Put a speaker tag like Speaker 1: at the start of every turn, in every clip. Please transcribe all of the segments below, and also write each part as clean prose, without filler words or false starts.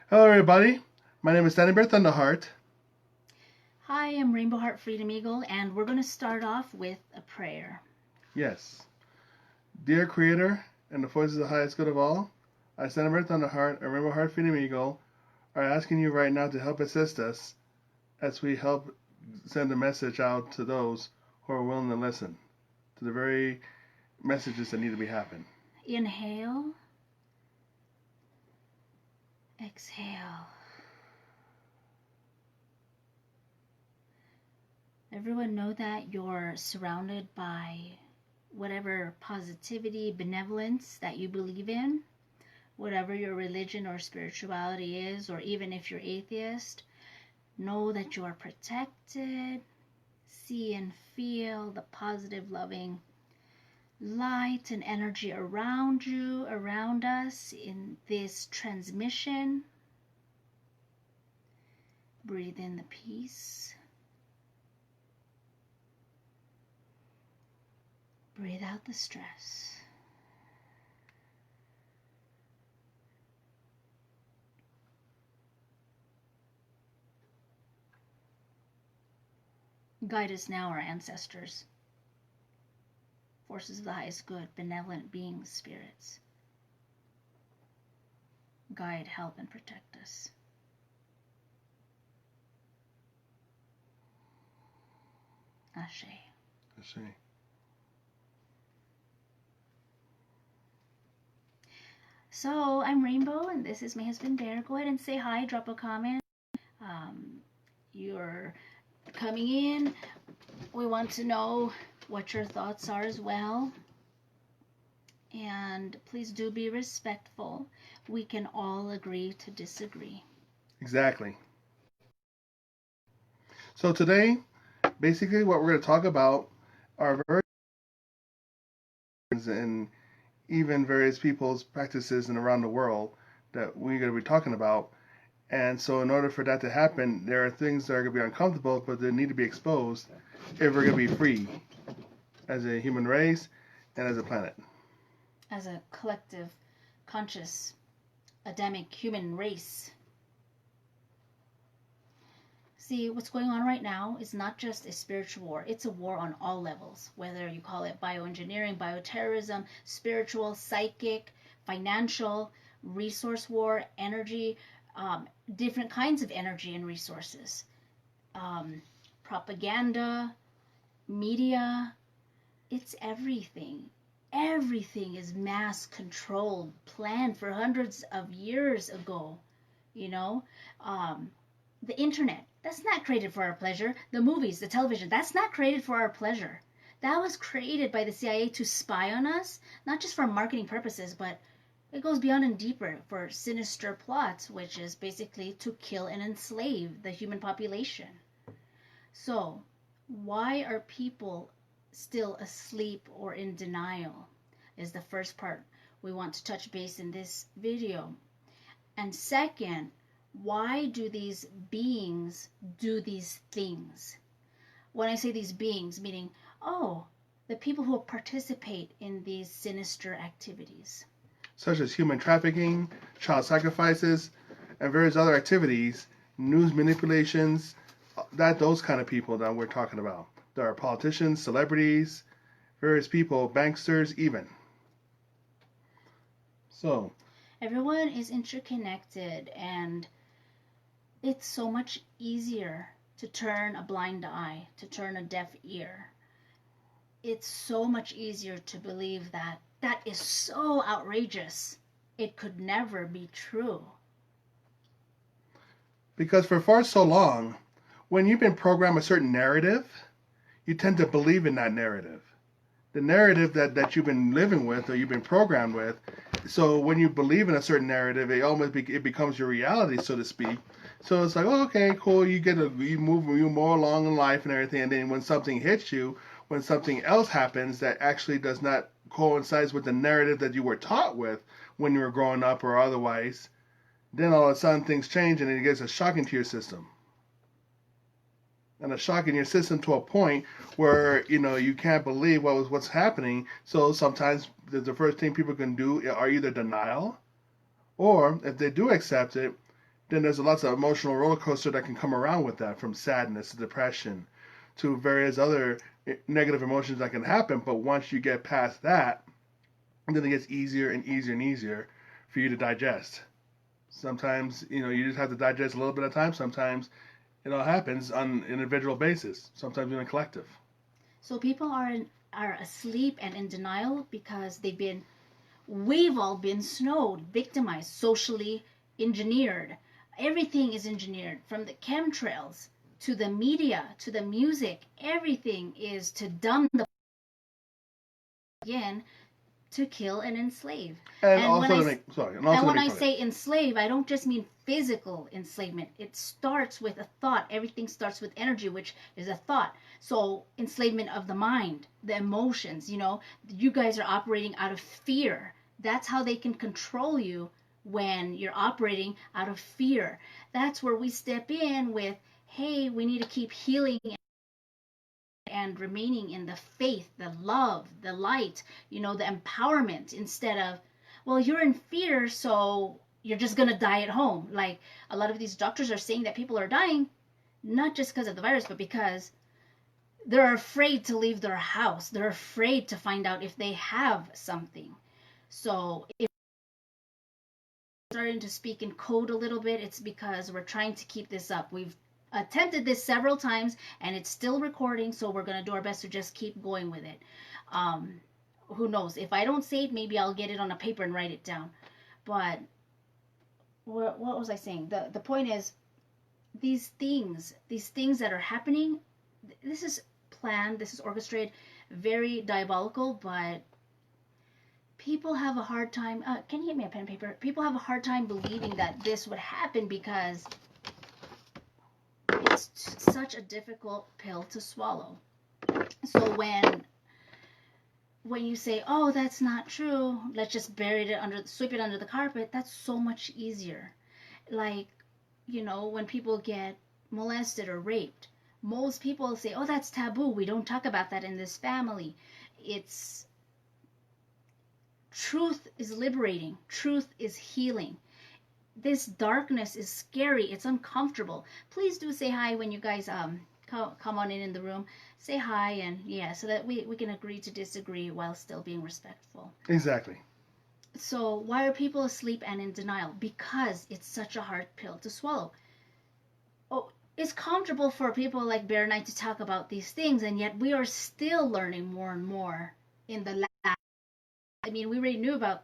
Speaker 1: Hello, everybody. My name is Danny Bear Thunderheart.
Speaker 2: Hi, I'm Rainbow Heart Freedom Eagle, and we're going to start off with a prayer.
Speaker 1: Yes. Dear Creator and the forces of the highest good of all, I, Danny Bear Thunderheart and Rainbow Heart Freedom Eagle, are asking you right now to help assist us as we help send a message out to those who are willing to listen to the very messages that need to be happening.
Speaker 2: Inhale, exhale. Everyone know that you're surrounded by whatever positivity, benevolence that you believe in, whatever your religion or spirituality is, or even if you're atheist, know that you are protected. See and feel the positive, loving light and energy around you, around us in this transmission. Breathe in the peace. Breathe out the stress. Guide us now, our ancestors, forces of the highest good, benevolent beings, spirits. Guide, help, and protect us. Ashe.
Speaker 1: Ashe.
Speaker 2: So, I'm Rainbow, and this is my husband Bear. Go ahead and say hi, drop a comment. You're coming in. We want to know what your thoughts are as well. And please do be respectful. We can all agree to disagree.
Speaker 1: Exactly. So today, basically what we're going to talk about are very and even various people's practices and around the world that we're going to be talking about. And so, in order for that to happen, there are things that are going to be uncomfortable, but they need to be exposed if we're going to be free as a human race and as a planet.
Speaker 2: As a collective, conscious, Adamic human race. See, what's going on right now is not just a spiritual war. It's a war on all levels, whether you call it bioengineering, bioterrorism, spiritual, psychic, financial, resource war, energy, different kinds of energy and resources, propaganda, media. It's everything. Everything is mass controlled, planned for hundreds of years ago. You know, the internet, that's not created for our pleasure. The movies, the television, that's not created for our pleasure. That was created by the CIA to spy on us, not just for marketing purposes, but it goes beyond and deeper for sinister plots, which is basically to kill and enslave the human population. So, why are people still asleep or in denial? Is the first part we want to touch base in this video. And second, why do these beings do these things? When I say these beings, meaning, the people who participate in these sinister activities.
Speaker 1: Such as human trafficking, child sacrifices, and various other activities, news manipulations, those kind of people that we're talking about. There are politicians, celebrities, various people, banksters, even. So,
Speaker 2: everyone is interconnected, and it's so much easier to turn a blind eye, to turn a deaf ear. It's so much easier to believe that that is so outrageous. It could never be true.
Speaker 1: Because for far so long, when you've been programmed a certain narrative, you tend to believe in that narrative. The narrative that you've been living with or you've been programmed with. So when you believe in a certain narrative, it becomes your reality, so to speak. So it's like, oh, okay, cool. You move more along in life and everything, and then when something hits you, when something else happens that actually does not coincide with the narrative that you were taught with when you were growing up or otherwise, then all of a sudden things change and it gets a shock into your system. And a shock in your system to a point where you can't believe what's happening. So sometimes the first thing people can do are either denial, or if they do accept it, then there's lots of emotional roller coaster that can come around with that, from sadness to depression to various other negative emotions that can happen. But once you get past that, then it gets easier and easier and easier for you to digest. Sometimes, you just have to digest a little bit at a time. Sometimes it all happens on an individual basis, sometimes in a collective.
Speaker 2: So people are asleep and in denial because we've all been snowed, victimized, socially engineered. Everything is engineered, from the chemtrails to the media to the music. Everything is to dumb the again, to kill and enslave.
Speaker 1: And
Speaker 2: And when
Speaker 1: also
Speaker 2: I
Speaker 1: to make, sorry, and also
Speaker 2: and
Speaker 1: to
Speaker 2: when
Speaker 1: make
Speaker 2: I
Speaker 1: fun of
Speaker 2: say enslave, I don't just mean physical enslavement. It starts with a thought. Everything starts with energy, which is a thought. So enslavement of the mind, the emotions. You guys are operating out of fear. That's how they can control you, when you're operating out of fear. That's where we step in with, hey, we need to keep healing and remaining in the faith, the love, the light, the empowerment, instead of, well, you're in fear, so you're just going to die at home. Like a lot of these doctors are saying that people are dying, not just because of the virus, but because they're afraid to leave their house. They're afraid to find out if they have something. So if we're starting to speak in code a little bit, it's because we're trying to keep this up. We've attempted this several times and it's still recording, so we're going to do our best to just keep going with it. Who knows, if I don't say it, maybe I'll get it on a paper and write it down. But what was I saying? The point is, these things that are happening, this is planned, this is orchestrated, very diabolical. But people have a hard time, can you get me a pen and paper? People have a hard time believing that this would happen because it's such a difficult pill to swallow. So when you say, oh, that's not true, let's just sweep it under the carpet, that's so much easier. Like, when people get molested or raped, most people say, oh, that's taboo, we don't talk about that in this family. It's truth is liberating, truth is healing. This darkness is scary, it's uncomfortable. Please do say hi when you guys come on in the room. Say hi, and yeah, so that we can agree to disagree while still being respectful.
Speaker 1: Exactly.
Speaker 2: So why are people asleep and in denial? Because it's such a hard pill to swallow. Oh, it's comfortable for people like Bear and I to talk about these things, and yet we are still learning more and more in the lab. I mean, we already knew about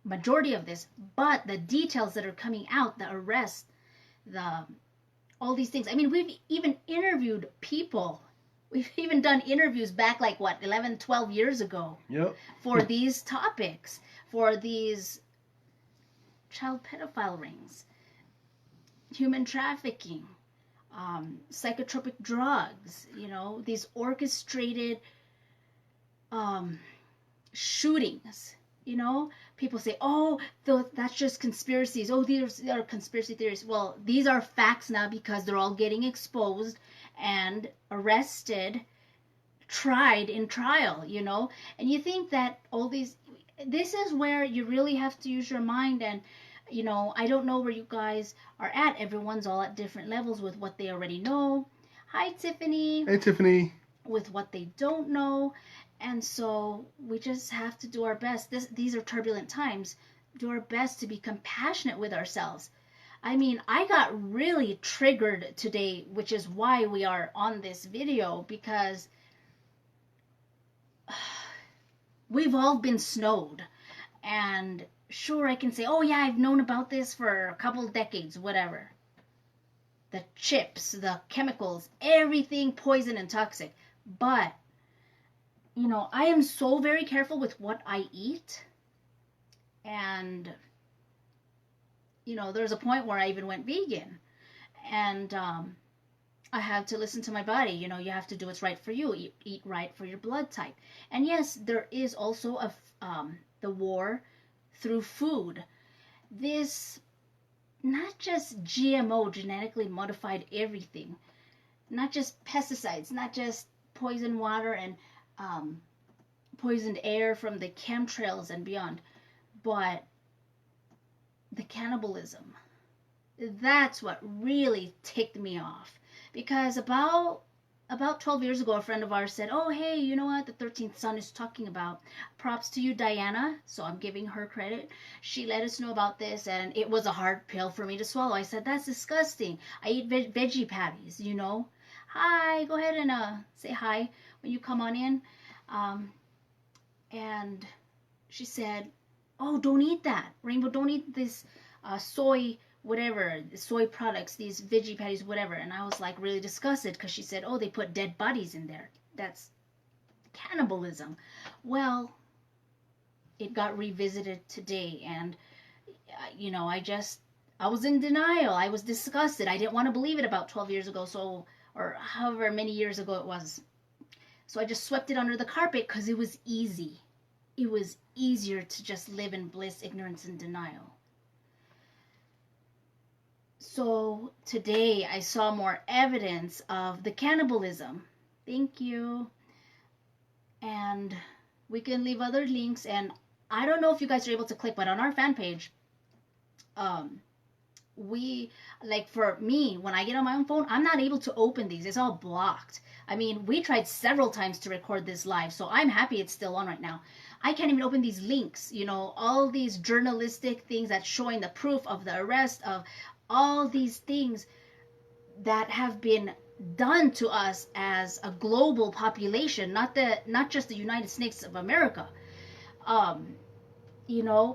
Speaker 2: majority of this, but the details that are coming out, the arrest, all these things. I mean, we've even interviewed people. We've even done interviews back, like, 11, 12 years ago.
Speaker 1: Yep.
Speaker 2: For these topics, for these child pedophile rings, human trafficking, psychotropic drugs, these orchestrated shootings. People say, oh, that's just conspiracies. Oh, these are conspiracy theories. Well, these are facts now, because they're all getting exposed and arrested, tried in trial, and you think that this is where you really have to use your mind. And I don't know where you guys are at. Everyone's all at different levels with what they already know. Hi, Tiffany.
Speaker 1: Hey, Tiffany.
Speaker 2: With what they don't know. And so we just have to do our best. These are turbulent times. Do our best to be compassionate with ourselves. I mean, I got really triggered today, which is why we are on this video, because we've all been snowed. And sure, I can say, oh yeah, I've known about this for a couple decades, whatever. The chips, the chemicals, everything poison and toxic. But I am so very careful with what I eat. And, there's a point where I even went vegan. And I had to listen to my body. You have to do what's right for you. Eat right for your blood type. And yes, there is also the war through food. This, not just GMO, genetically modified everything. Not just pesticides, not just poison water and poisoned air from the chemtrails and beyond, but the cannibalism. That's what really ticked me off. Because about 12 years ago, a friend of ours said, "Oh, hey, you know what the 13th son is talking about? Props to you, Diana." So I'm giving her credit. She let us know about this, and it was a hard pill for me to swallow. I said, "That's disgusting. I eat veggie patties, you know." Hi, go ahead and say hi when you come on in. Um, and she said, "Oh, don't eat that. Rainbow, don't eat this soy whatever, soy products, these veggie patties, whatever." And I was like really disgusted because she said, "Oh, they put dead bodies in there. That's cannibalism." Well, it got revisited today, and I was in denial. I was disgusted. I didn't want to believe it about 12 years ago, so, or however many years ago it was. So I just swept it under the carpet because it was easy. It was easier to just live in bliss, ignorance, and denial. So today I saw more evidence of the cannibalism. Thank you. And we can leave other links. And I don't know if you guys are able to click, but on our fan page, we, like, for me, when I get on my own phone, I'm not able to open these. It's all blocked. I mean, we tried several times to record this live, so I'm happy it's still on right now. I can't even open these links, all these journalistic things that's showing the proof of the arrest of all these things that have been done to us as a global population, not just the United States of America.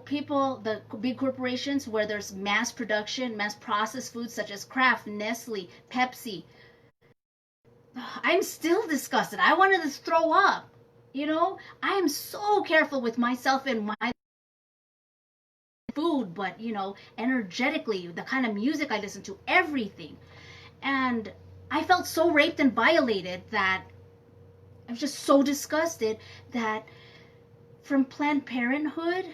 Speaker 2: People, the big corporations where there's mass production, mass processed foods such as Kraft, Nestle, Pepsi. I'm still disgusted. I wanted to throw up. I am so careful with myself and my food, but energetically, the kind of music I listen to, everything. And I felt so raped and violated that I was just so disgusted that from Planned Parenthood,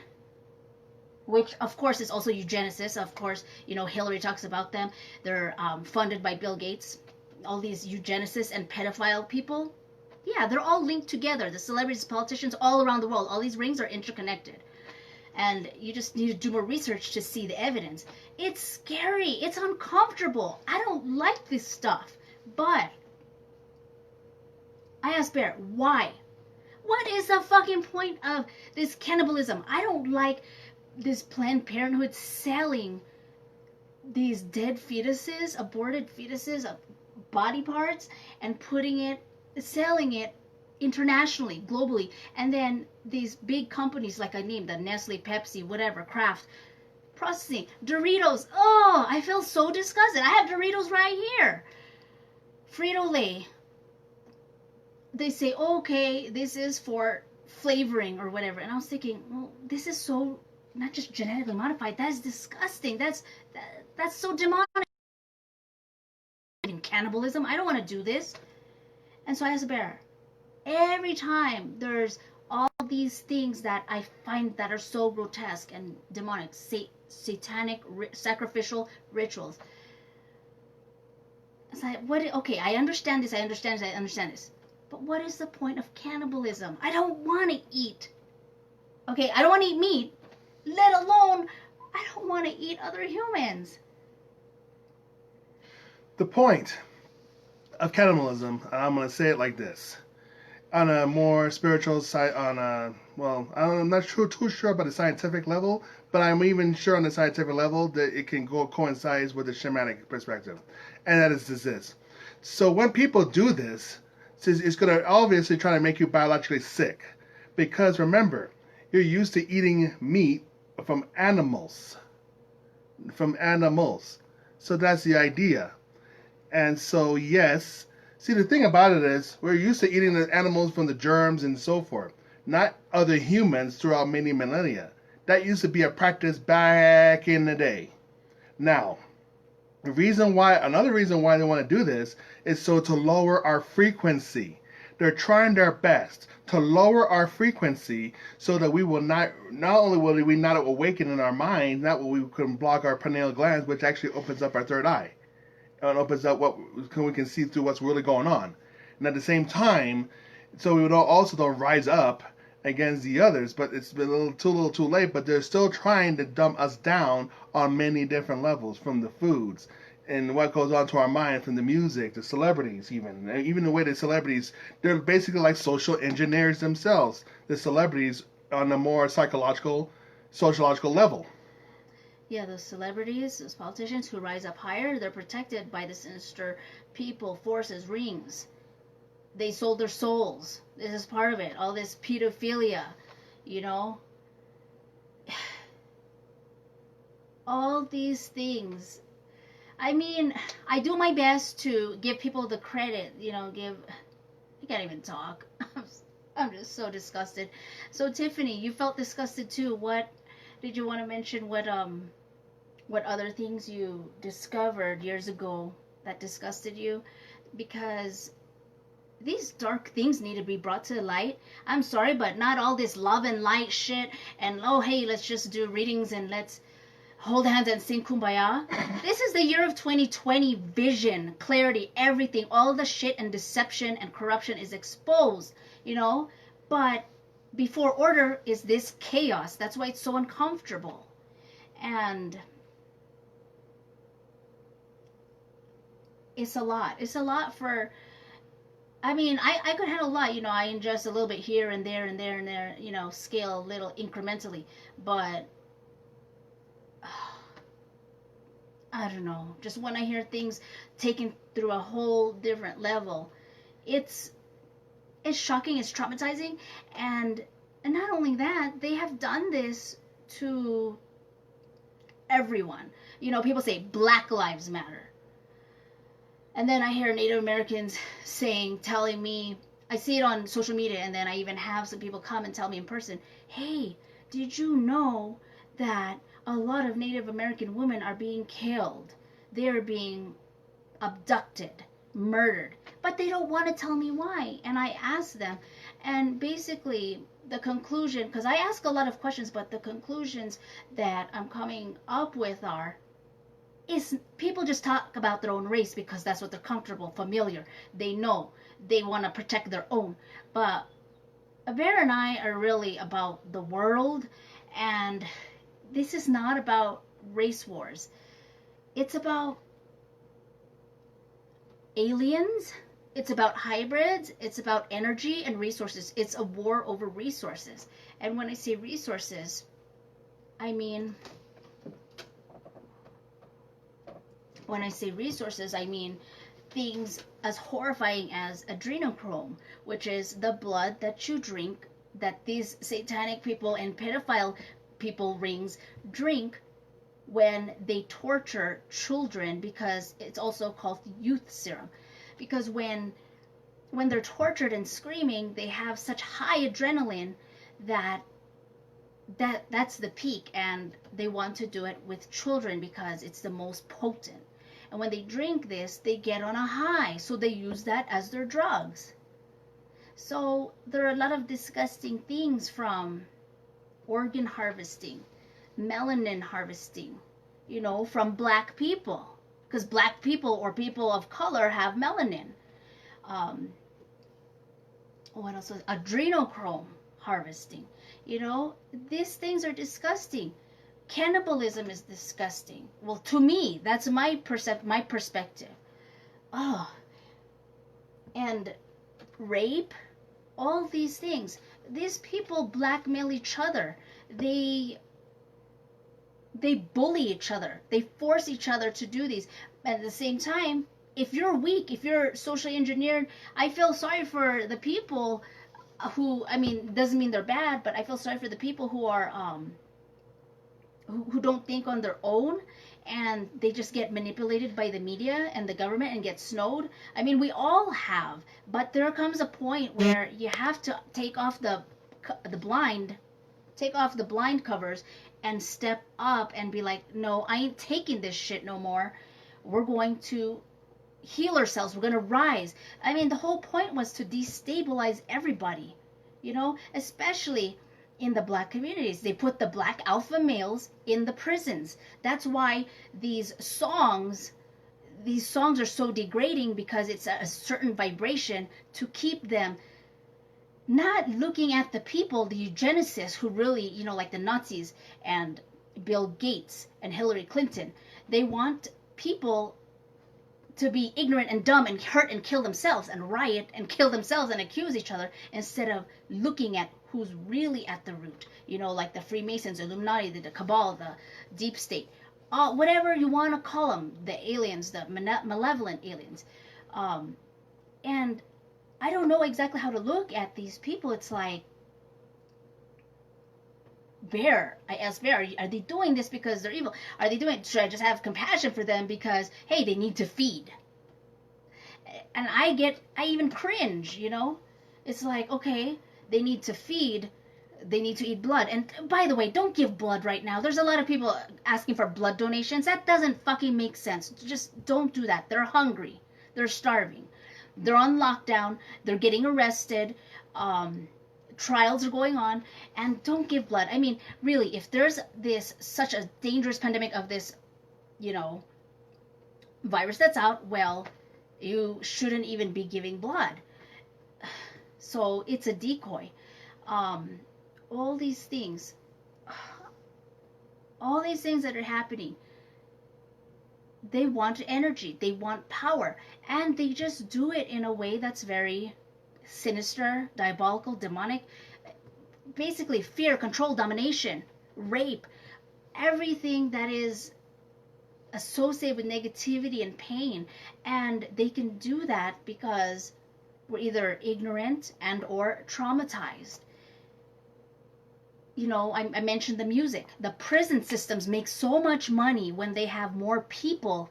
Speaker 2: which of course is also eugenicists, of course, Hillary talks about them. They're funded by Bill Gates. All these eugenicists and pedophile people, yeah, they're all linked together. The celebrities, politicians, all around the world, all these rings are interconnected. And you just need to do more research to see the evidence. It's scary. It's uncomfortable. I don't like this stuff. But I asked Bear, why? What is the fucking point of this cannibalism? I don't like this Planned Parenthood selling these dead fetuses, aborted fetuses, body parts, and selling it internationally, globally. And then these big companies, like I named, the Nestle, Pepsi, whatever, Kraft, processing. Doritos, oh, I feel so disgusted. I have Doritos right here. Frito-Lay. They say, okay, this is for flavoring or whatever. And I was thinking, well, this is so not just genetically modified. That's disgusting. That's so demonic. Cannibalism. I don't want to do this. And so I asked Bear, every time there's all these things that I find that are so grotesque and demonic, satanic, sacrificial rituals. It's like, okay, I understand this. But what is the point of cannibalism? I don't want to eat. Okay, I don't want to eat meat, let alone I don't want to eat other humans.
Speaker 1: The point of cannibalism, I'm going to say it like this. On a more spiritual side, I'm not too sure about the scientific level, but I'm even sure on the scientific level that it can coincides with the shamanic perspective. And that is this. So when people do this, it's going to obviously try to make you biologically sick. Because remember, you're used to eating meat from animals. So that's the idea. And so, yes. See, the thing about it is, we're used to eating the animals from the germs and so forth, not other humans throughout many millennia. That used to be a practice back in the day. Now, another reason why they want to do this is so to lower our frequency. They're trying their best to lower our frequency so that we will not only will we not awaken in our mind, not will we can block our pineal glands, which actually opens up our third eye. And opens up what we can see through what's really going on. And at the same time, so we would also don't rise up against the others, but it's been a little too late. But they're still trying to dumb us down on many different levels, from the foods and what goes on to our mind, from the music, the celebrities, even the way the celebrities, they're basically like social engineers themselves. The celebrities on a more psychological, sociological level.
Speaker 2: Yeah, those celebrities, those politicians who rise up higher, they're protected by the sinister people, forces, rings. They sold their souls. This is part of it. All this pedophilia, you know, all these things. I mean, I do my best to give people the credit, I can't even talk. I'm just so disgusted. So Tiffany, you felt disgusted too. What did you want to mention? What other things you discovered years ago that disgusted you? Because these dark things need to be brought to the light. I'm sorry, but not all this love and light shit and, oh, hey, let's just do readings and let's hold hands and sing kumbaya. This is the year of 2020. Vision, clarity, everything, all the shit and deception and corruption is exposed, but before order is this chaos. That's why it's so uncomfortable. And it's a lot for, I could handle a lot. I ingest a little bit here and there and there and there, scale a little incrementally. But I don't know. Just when I hear things taken through a whole different level, it's shocking, it's traumatizing, and not only that, they have done this to everyone. People say Black Lives Matter. And then I hear Native Americans telling me, I see it on social media, and then I even have some people come and tell me in person, hey, did you know that a lot of Native American women are being killed? They're being abducted, murdered. But they don't want to tell me why. And I ask them, and basically the conclusion, because I ask a lot of questions, but the conclusions that I'm coming up with is people just talk about their own race because that's what they're comfortable, familiar. They know. They want to protect their own. But Bear and I are really about the world, and this is not about race wars. It's about aliens. It's about hybrids. It's about energy and resources. It's a war over resources. And when I say resources, I mean things as horrifying as adrenochrome, which is the blood that you drink, that these satanic people and pedophile people rings drink when they torture children, because it's also called youth serum. Because when they're tortured and screaming, they have such high adrenaline that's the peak, and they want to do it with children because it's the most potent. And when they drink this, they get on a high, so they use that as their drugs. So there are a lot of disgusting things, from organ harvesting, melanin harvesting, from black people, because black people or people of color have melanin. What else? Adrenochrome harvesting. These things are disgusting. Cannibalism is disgusting. Well, to me, that's my perspective. Oh, and rape, all these things. These people blackmail each other. They bully each other. They force each other to do these. And at the same time, if you're weak, if you're socially engineered, I feel sorry for the people who, doesn't mean they're bad, but I feel sorry for the people who are who don't think on their own, and they just get manipulated by the media and the government and get snowed. We all have, but there comes a point where you have to take off the blind covers and step up and be like, no, I ain't taking this shit no more. We're going to heal ourselves. We're going to rise. The whole point was to destabilize everybody, especially in the black communities. They put the black alpha males in the prisons. That's why these songs are so degrading, because it's a certain vibration to keep them not looking at the people, the eugenicists who really, like the Nazis and Bill Gates and Hillary Clinton. They want people to be ignorant and dumb and hurt and kill themselves and riot and kill themselves and accuse each other instead of looking at who's really at the root. Like the Freemasons, Illuminati, the Cabal, the Deep State, whatever you want to call them, the aliens, the malevolent aliens. And I don't know exactly how to look at these people. It's like, Bear, I asked Bear, are they doing this because they're evil? Are they doing it? Should I just have compassion for them because, hey, they need to feed? And I even cringe, It's like, okay, they need to feed, they need to eat blood. And by the way, don't give blood right now. There's a lot of people asking for blood donations. That doesn't fucking make sense. Just don't do that. They're hungry. They're starving. They're on lockdown. They're getting arrested. Trials are going on, and don't give blood. I mean, really, if there's such a dangerous pandemic of this, virus that's out, well, you shouldn't even be giving blood. So it's a decoy. All these things that are happening, they want energy, they want power, and they just do it in a way that's very sinister, diabolical, demonic. Basically, fear, control, domination, rape, everything that is associated with negativity and pain. And they can do that because we're either ignorant and or traumatized. I mentioned the music. The prison systems make so much money when they have more people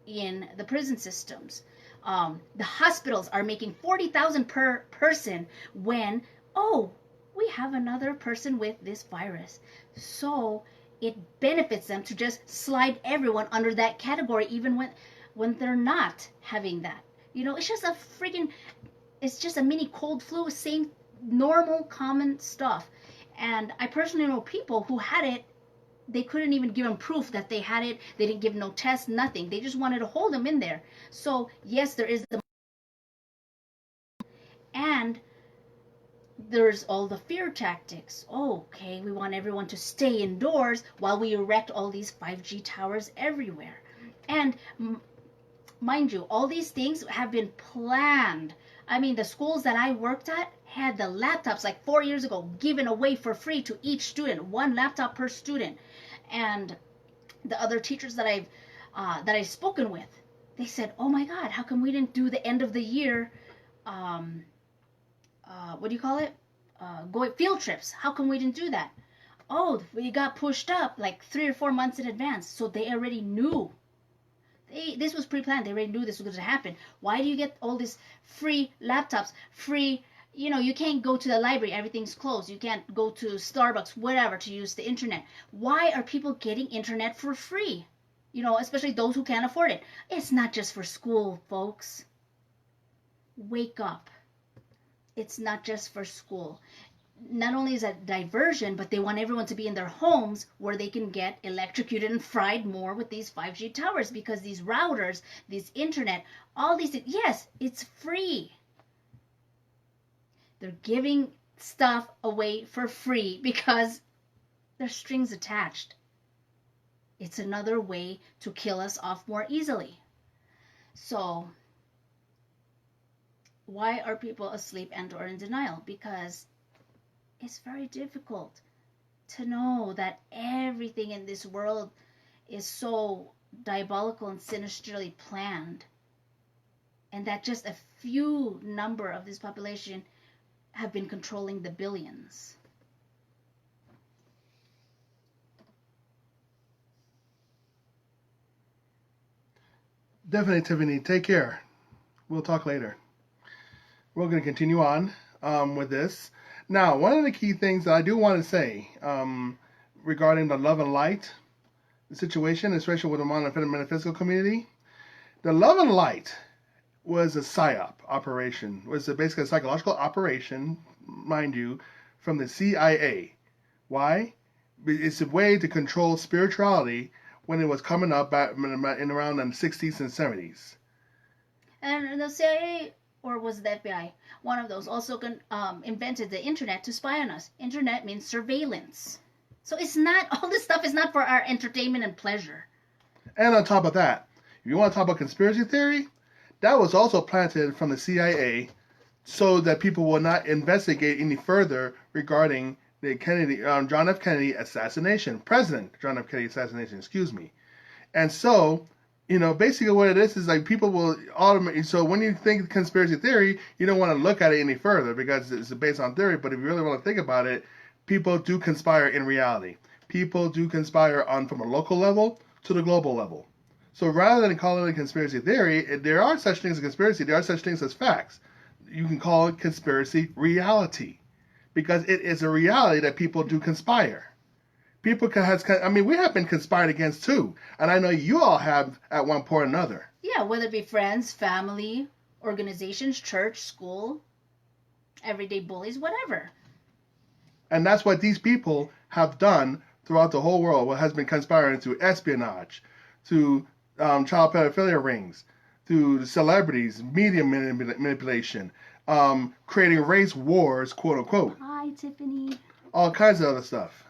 Speaker 2: in the prison systems. The hospitals are making $40,000 per person when, we have another person with this virus. So it benefits them to just slide everyone under that category, even when they're not having that. It's just a mini cold flu, same normal, common stuff. And I personally know people who had it. They couldn't even give them proof that they had it. They didn't give no test, nothing. They just wanted to hold them in there. So yes, there is and there's all the fear tactics. Okay, we want everyone to stay indoors while we erect all these 5G towers everywhere. And mind you, all these things have been planned. I mean, the schools that I worked at had the laptops like 4 years ago given away for free to each student, one laptop per student. And the other teachers that I've spoken with, they said, "Oh my God, how come we didn't do the end of the year? What do you call it? Going field trips. How come we didn't do that? Oh, we got pushed up like 3 or 4 months in advance, so they already knew. This was pre-planned. They already knew this was going to happen. Why do you get all these free laptops, free?" You can't go to the library. Everything's closed. You can't go to Starbucks, whatever, to use the internet. Why are people getting internet for free? Especially those who can't afford it. It's not just for school, folks. Wake up. It's not just for school. Not only is that diversion, but they want everyone to be in their homes where they can get electrocuted and fried more with these 5G towers, because these routers, this internet, all these things, yes, it's free. They're giving stuff away for free because there's strings attached. It's another way to kill us off more easily. So why are people asleep and or in denial? Because it's very difficult to know that everything in this world is so diabolical and sinisterly planned, and that just a few number of this population have been controlling the billions.
Speaker 1: Definitely, Tiffany. Take care. We'll talk later. We're going to continue on with this. Now, one of the key things that I do want to say regarding the love and light situation, especially with the metaphysical community, the love and light was a psyop operation. It was basically a psychological operation, mind you, from the CIA. Why? It's a way to control spirituality when it was coming up back in around the 60s and 70s.
Speaker 2: And the CIA or was it the FBI? One of those also invented the internet to spy on us. Internet means surveillance. So it's not, all this stuff is not for our entertainment and pleasure.
Speaker 1: And on top of that, if you want to talk about conspiracy theory, that was also planted from the CIA so that people will not investigate any further regarding the John F. Kennedy assassination, President John F. Kennedy assassination, excuse me. And so, basically what it is like people will automatically, so when you think conspiracy theory, you don't want to look at it any further because it's based on theory, but if you really want to think about it, people do conspire in reality. People do conspire from a local level to the global level. So rather than calling it a conspiracy theory, there are such things as conspiracy, there are such things as facts. You can call it conspiracy reality because it is a reality that people do conspire. People we have been conspired against too, and I know you all have at one point or another.
Speaker 2: Yeah, whether it be friends, family, organizations, church, school, everyday bullies, whatever.
Speaker 1: And that's what these people have done throughout the whole world. What has been conspiring through espionage, through child pedophilia rings, through celebrities, media manipulation, creating race wars, quote unquote.
Speaker 2: Hi, Tiffany.
Speaker 1: All kinds of other stuff.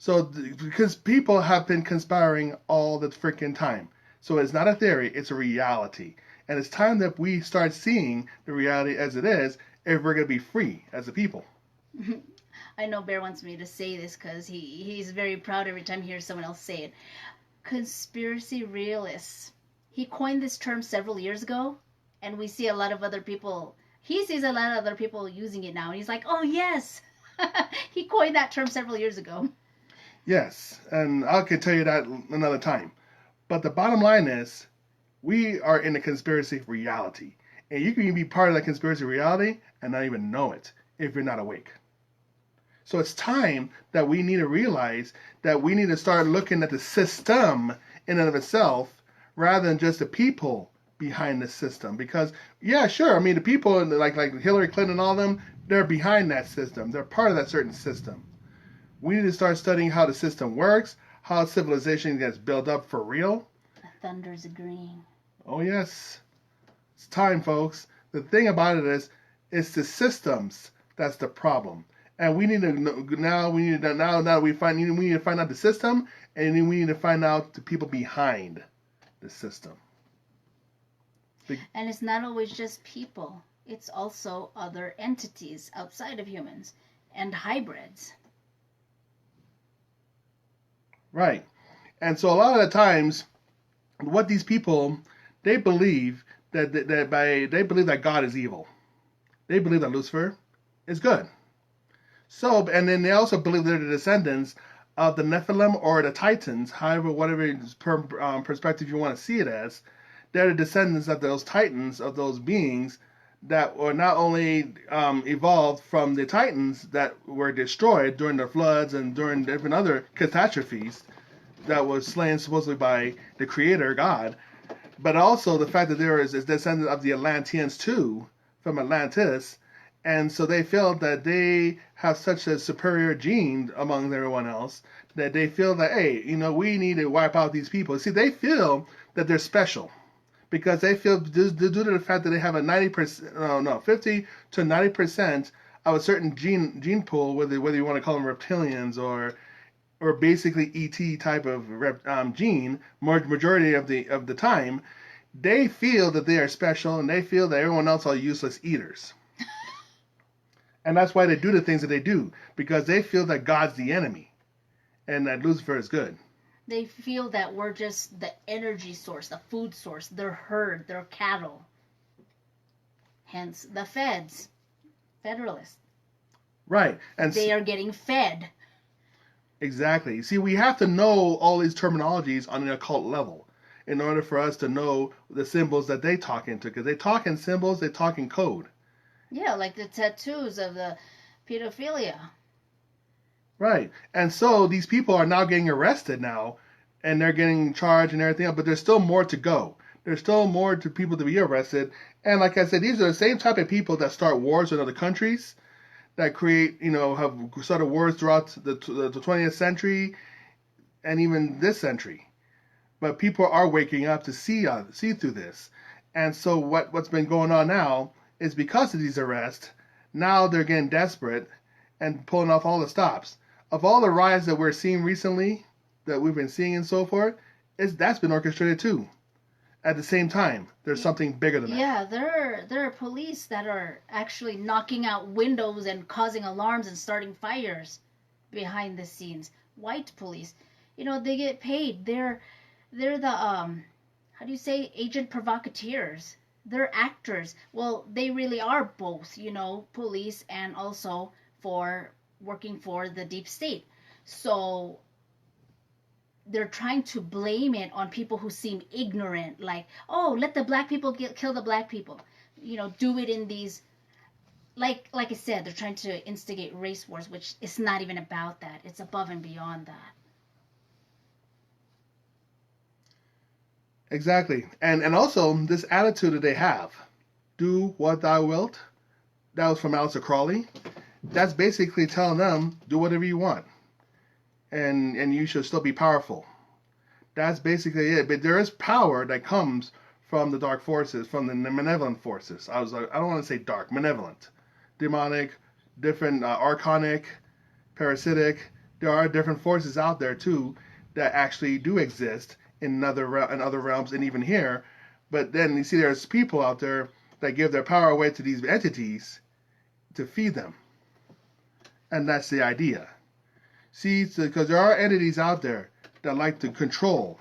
Speaker 1: So, because people have been conspiring all the freaking time. So it's not a theory, it's a reality. And it's time that we start seeing the reality as it is if we're going to be free as a people.
Speaker 2: I know Bear wants me to say this because he's very proud every time he hears someone else say it. Conspiracy realists. He coined this term several years ago, and we see a lot of other people. He sees a lot of other people using it now, and he's like, oh, yes. He coined that term several years ago.
Speaker 1: Yes, and I can tell you that another time. But the bottom line is, we are in a conspiracy reality. And you can be part of that conspiracy reality and not even know it if you're not awake. So it's time that we need to realize that we need to start looking at the system in and of itself rather than just the people behind the system. Because, yeah, sure, the people like Hillary Clinton and all them, they're behind that system. They're part of that certain system. We need to start studying how the system works, how civilization gets built up for real.
Speaker 2: The thunder's agreeing.
Speaker 1: Oh, yes. It's time, folks. The thing about it is, it's the systems that's the problem. And we need to now we need to find out the system, and then we need to find out the people behind the system.
Speaker 2: And it's not always just people. It's also other entities outside of humans and hybrids.
Speaker 1: Right. And so a lot of the times, what these people, they believe they believe that God is evil. They believe that Lucifer is good. So, and then they also believe they're the descendants of the Nephilim or the Titans, whatever perspective you want to see it as. They're the descendants of those Titans, of those beings that were not only evolved from the Titans that were destroyed during the floods and during different other catastrophes that was slain supposedly by the Creator, God, but also the fact that there is descendants of the Atlanteans too, from Atlantis, and so they feel that they have such a superior gene among everyone else that they feel that, hey, we need to wipe out these people. See, they feel that they're special. Because they feel, due to the fact that they have a 50 to 90% of a certain gene pool, whether you want to call them reptilians or basically ET type of gene, majority of the time, they feel that they are special and they feel that everyone else are useless eaters. And that's why they do the things that they do, because they feel that God's the enemy and that Lucifer is good.
Speaker 2: They feel that we're just the energy source, the food source, their herd, their cattle. Hence the feds, federalists.
Speaker 1: Right. And
Speaker 2: they are getting fed.
Speaker 1: Exactly. See, we have to know all these terminologies on an occult level in order for us to know the symbols that they talk into. Because they talk in symbols, they talk in code.
Speaker 2: Yeah, like the tattoos of the pedophilia.
Speaker 1: Right. And so these people are now getting arrested now, and they're getting charged and everything else, but there's still more to go. There's still more to people to be arrested. And like I said, these are the same type of people that start wars in other countries, that create, have started wars throughout the 20th century and even this century. But people are waking up to see through this. And so what's been going on now is because of these arrests. Now they're getting desperate and pulling off all the stops. Of all the riots that we're seeing recently, that we've been seeing and so forth, that's been orchestrated too. At the same time, there's something bigger than that.
Speaker 2: Yeah, there are police that are actually knocking out windows and causing alarms and starting fires behind the scenes. White police, they get paid. They're the how do you say, agent provocateurs. They're actors. Well, they really are both, police and also for working for the deep state. So they're trying to blame it on people who seem ignorant, like, oh, let the black people kill the black people, do it in these, like I said, they're trying to instigate race wars, which is not even about that. It's above and beyond that.
Speaker 1: Exactly. And also this attitude that they have, do what thou wilt, that was from Aleister Crowley. That's basically telling them, do whatever you want. And you should still be powerful. That's basically it. But there is power that comes from the dark forces, from the malevolent forces. I don't want to say dark, malevolent, demonic, different, archonic, parasitic. There are different forces out there too that actually do exist in other realms and even here. But then you see there's people out there that give their power away to these entities to feed them, and that's the idea. See, because there are entities out there that like to control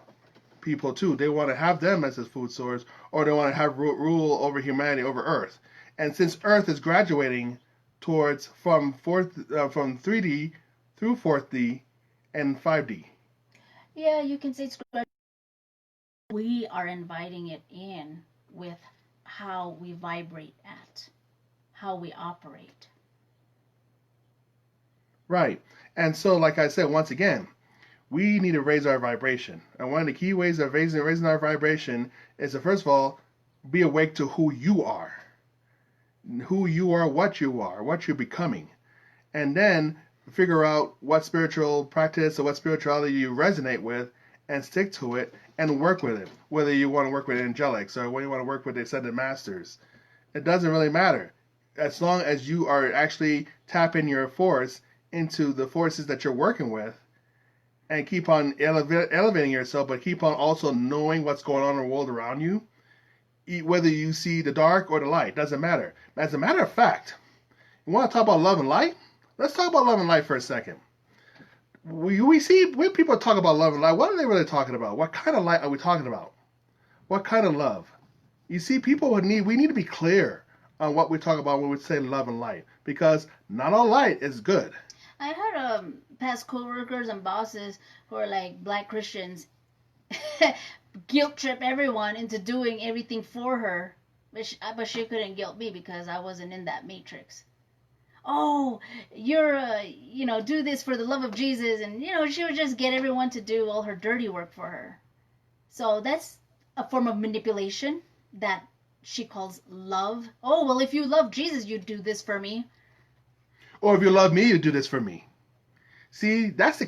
Speaker 1: people too. They want to have them as a food source, or they want to have rule over humanity, over Earth. And since Earth is graduating towards from 3D through 4D and 5D.
Speaker 2: Yeah, you can say it's, we are inviting it in with how we vibrate at, how we operate.
Speaker 1: Right. And so, like I said, once again, we need to raise our vibration. And one of the key ways of raising our vibration is to, first of all, be awake to who you are, what you're becoming. And then figure out what spiritual practice or what spirituality you resonate with and stick to it and work with it. Whether you want to work with angelics or whether you want to work with the ascended masters. It doesn't really matter. As long as you are actually tapping your force into the forces that you're working with and keep on elevating yourself, but keep on also knowing what's going on in the world around you, whether you see the dark or the light, doesn't matter. As a matter of fact, you want to talk about love and light? Let's talk about love and light for a second. We see when people talk about love and light, what are they really talking about? What kind of light are we talking about? What kind of love? You see, we need to be clear on what we talk about when we say love and light, because not all light is good.
Speaker 2: I had past co-workers and bosses who are like black Christians guilt trip everyone into doing everything for her, but she couldn't guilt me because I wasn't in that matrix. Oh, you're do this for the love of Jesus, and she would just get everyone to do all her dirty work for her. So that's a form of manipulation that she calls love. Oh, well, if you love Jesus, you'd do this for me.
Speaker 1: Or if you love me, you do this for me. See, that's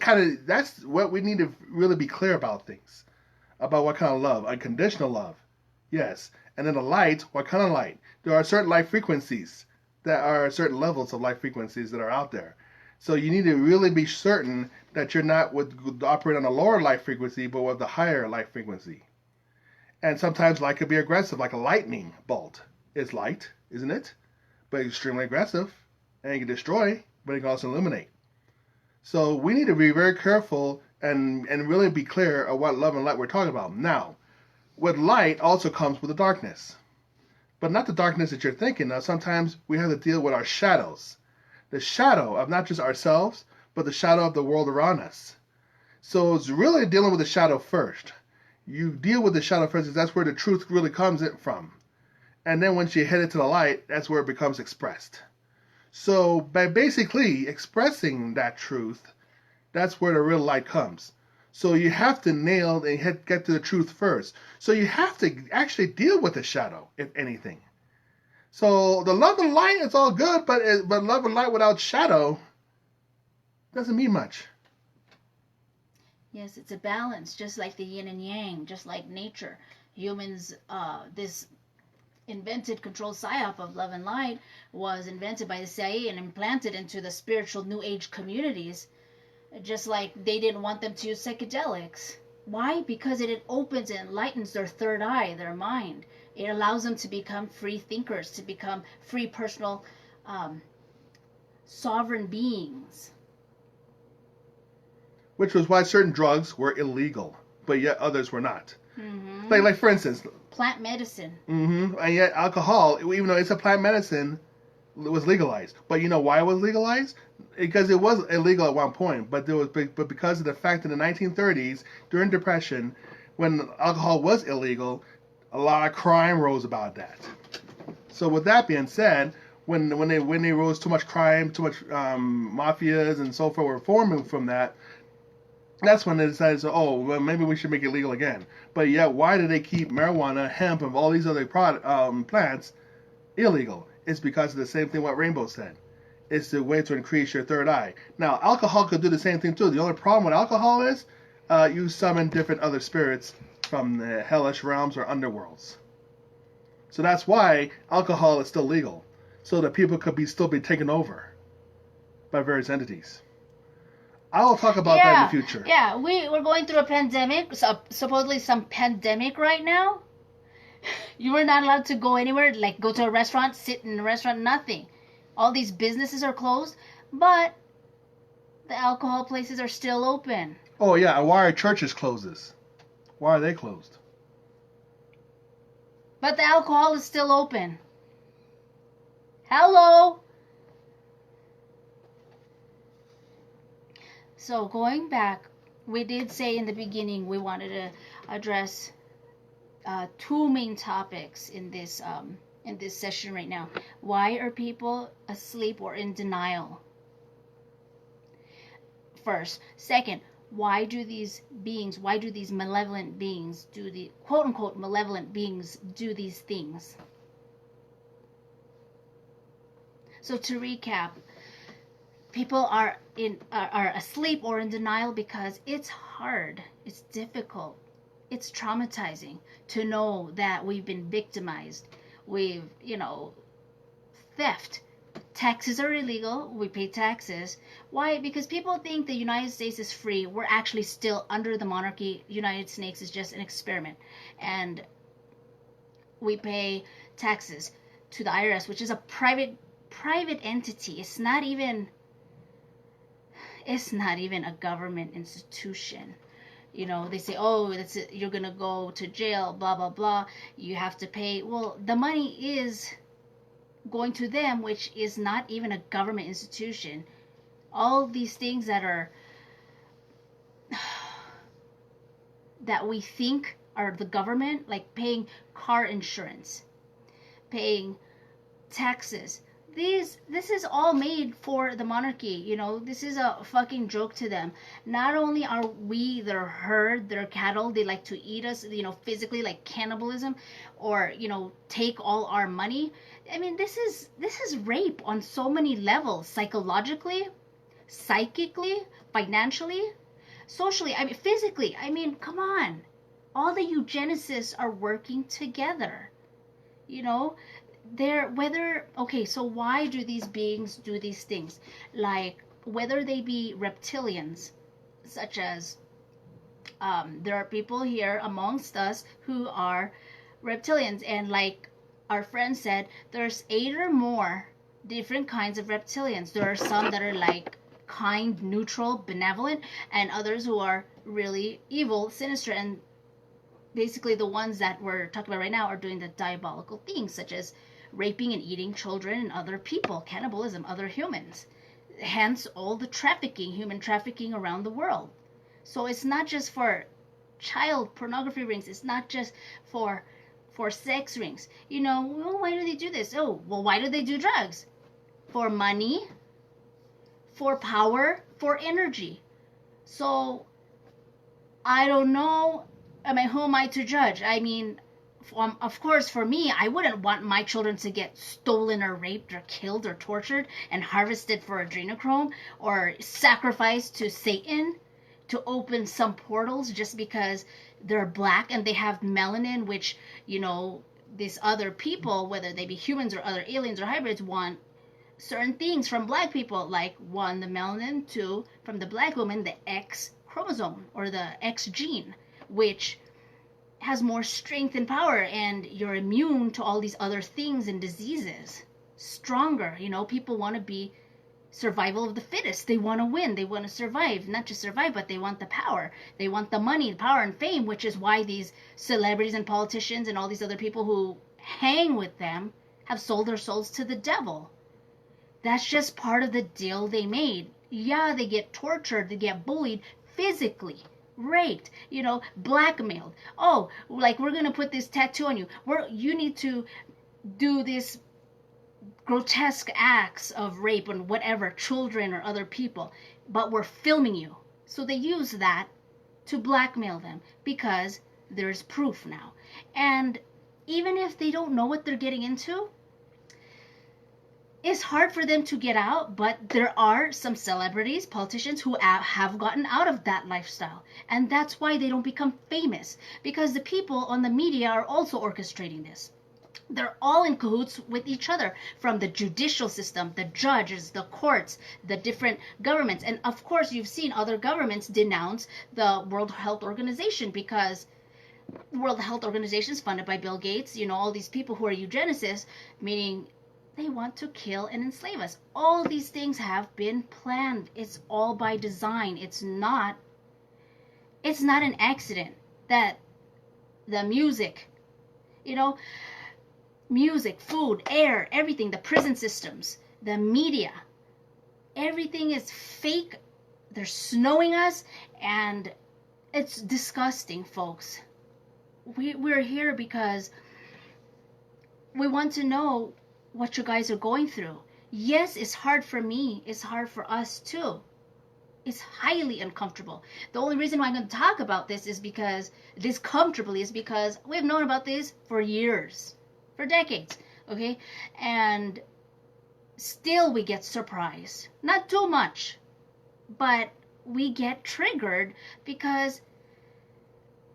Speaker 1: what we need to really be clear about things. About what kind of love. Unconditional love. Yes. And then the light, what kind of light? There are certain light frequencies that are certain levels of light frequencies that are out there. So you need to really be certain that you're not operating on a lower light frequency, but with the higher light frequency. And sometimes light could be aggressive, like a lightning bolt is light, isn't it? But extremely aggressive. And it can destroy, but it can also illuminate. So we need to be very careful and really be clear of what love and light we're talking about. Now, with light also comes with the darkness. But not the darkness that you're thinking of. Sometimes we have to deal with our shadows. The shadow of not just ourselves, but the shadow of the world around us. So it's really dealing with the shadow first. You deal with the shadow first because that's where the truth really comes in from. And then once you head into the light, that's where it becomes expressed. So by basically expressing that truth, that's where the real light comes. So you have to nail and get to the truth first. So you have to actually deal with the shadow, if anything. So the love and light is all good, but love and light without shadow doesn't mean much.
Speaker 2: Yes, it's a balance, just like the yin and yang, just like nature. Humans, this invented controlled psyop of love and light was invented by the CIA and implanted into the spiritual New Age communities, just like they didn't want them to use psychedelics. Why? Because it opens and enlightens their third eye, their mind. It allows them to become free thinkers, to become free personal sovereign beings.
Speaker 1: Which was why certain drugs were illegal, but yet others were not.
Speaker 2: Mm-hmm.
Speaker 1: Like for instance,
Speaker 2: plant medicine.
Speaker 1: Mm-hmm. And yet alcohol, even though it's a plant medicine, was legalized. But you know why it was legalized? Because it was illegal at one point, but because of the fact in the 1930s during Depression, when alcohol was illegal, a lot of crime rose about that. So with that being said, when they rose too much crime, too much mafias and so forth were forming from that, that's when they decided, oh, well, maybe we should make it legal again. But yet, why do they keep marijuana, hemp, and all these other plants illegal? It's because of the same thing what Rainbow said. It's the way to increase your third eye. Now, alcohol could do the same thing too. The only problem with alcohol is you summon different other spirits from the hellish realms or underworlds. So that's why alcohol is still legal, so that people could still be taken over by various entities. I'll talk about that in the future.
Speaker 2: Yeah, we're going through a pandemic, supposedly some pandemic right now. You were not allowed to go anywhere, like go to a restaurant, sit in a restaurant, nothing. All these businesses are closed, but the alcohol places are still open.
Speaker 1: Oh yeah, and why are churches closed? Why are they closed?
Speaker 2: But the alcohol is still open. Hello? So going back, we did say in the beginning we wanted to address two main topics in this session right now. Why are people asleep or in denial? First. Second, why do these malevolent beings do the quote unquote malevolent beings do these things? So to recap, people are asleep or in denial because it's hard, it's difficult, it's traumatizing to know that we've been victimized. We've, theft. Taxes are illegal. We pay taxes. Why? Because people think the United States is free. We're actually still under the monarchy. United States is just an experiment. And we pay taxes to the IRS, which is a private entity. It's not even a government institution. They say, oh, that's it, you're gonna go to jail, blah blah blah, you have to pay. Well, the money is going to them, which is not even a government institution. All these things that we think are the government, like paying car insurance, paying taxes, this is all made for the monarchy. This is a fucking joke to them. Not only are we their herd, their cattle, they like to eat us, physically, like cannibalism, or take all our money. I mean, this is rape on so many levels: psychologically, psychically, financially, socially, physically. Come on. All the eugenicists are working together. So why do these beings do these things? Like, whether they be reptilians, such as there are people here amongst us who are reptilians, and like our friend said, there's 8 or more different kinds of reptilians. There are some that are like kind, neutral, benevolent, and others who are really evil, sinister, and basically the ones that we're talking about right now are doing the diabolical things, such as raping and eating children and other people, cannibalism, other humans. Hence all the human trafficking around the world. So it's not just for child pornography rings. It's not just for sex rings. Well, why do they do this? Oh, well, why do they do drugs? For money, for power, for energy. So I don't know. Who am I to judge? Of course, for me, I wouldn't want my children to get stolen or raped or killed or tortured and harvested for adrenochrome or sacrificed to Satan to open some portals just because they're black and they have melanin, which, these other people, whether they be humans or other aliens or hybrids, want certain things from black people, like one, the melanin, two, from the black woman, the X chromosome or the X gene, which has more strength and power, and you're immune to all these other things and diseases. Stronger, people want to be survival of the fittest. They want to win. They want to survive. Not just survive, but they want the power. They want the money, power, and fame, which is why these celebrities and politicians and all these other people who hang with them have sold their souls to the devil. That's just part of the deal they made. Yeah, they get tortured, they get bullied physically, raped, blackmailed. Oh, like, we're going to put this tattoo on you. You need to do this grotesque acts of rape on whatever, children or other people, but we're filming you. So they use that to blackmail them because there's proof now. And even if they don't know what they're getting into, it's hard for them to get out, but there are some celebrities, politicians who have gotten out of that lifestyle. And that's why they don't become famous, because the people on the media are also orchestrating this. They're all in cahoots with each other, from the judicial system, the judges, the courts, the different governments. And of course, you've seen other governments denounce the World Health Organization, because World Health Organization is funded by Bill Gates, all these people who are eugenicists, meaning they want to kill and enslave us. All these things have been planned. It's all by design. It's not an accident that the music, music, food, air, everything, the prison systems, the media, everything is fake. They're snowing us, and it's disgusting, folks. We're here because we want to know what you guys are going through. Yes, it's hard for me. It's hard for us too. It's highly uncomfortable. The only reason why I'm going to talk about this is because we've known about this for years, for decades, okay? And still we get surprised. Not too much, but we get triggered because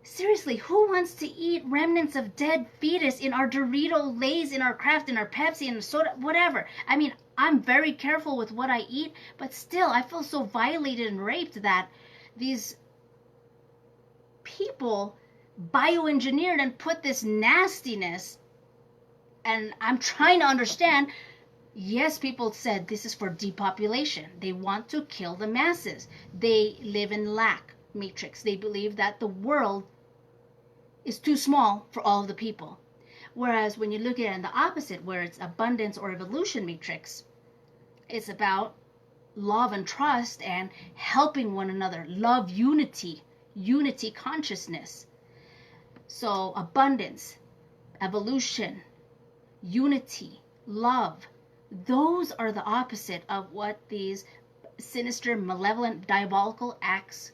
Speaker 2: seriously, who wants to eat remnants of dead fetus in our Dorito, Lay's, in our Kraft, in our Pepsi, in the soda, whatever? I mean, I'm very careful with what I eat, but still, I feel so violated and raped that these people bioengineered and put this nastiness, and I'm trying to understand. Yes, people said this is for depopulation. They want to kill the masses. They live in lack matrix. They believe that the world is too small for all of the people. Whereas when you look at it in the opposite, where it's abundance or evolution matrix, it's about love and trust and helping one another, love, unity consciousness. So abundance, evolution, unity, love, those are the opposite of what these sinister, malevolent, diabolical acts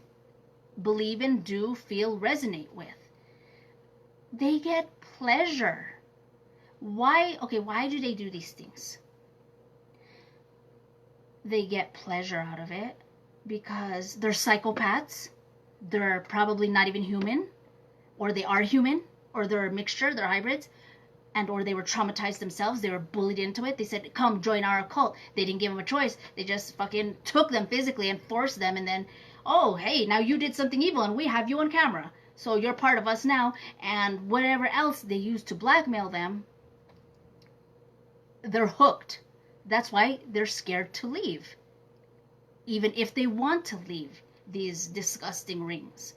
Speaker 2: believe in, do, feel, resonate with. They get pleasure. Why do they do these things? They get pleasure out of it because they're psychopaths. They're probably not even human, or they are human, or they're a mixture, they're hybrids, and or they were traumatized themselves. They were bullied into it. They said, come join our cult. They didn't give them a choice. They just fucking took them physically and forced them, and then, oh, hey, now you did something evil and we have you on camera. So you're part of us now. And whatever else they used to blackmail them, they're hooked. That's why they're scared to leave. Even if they want to leave these disgusting rings.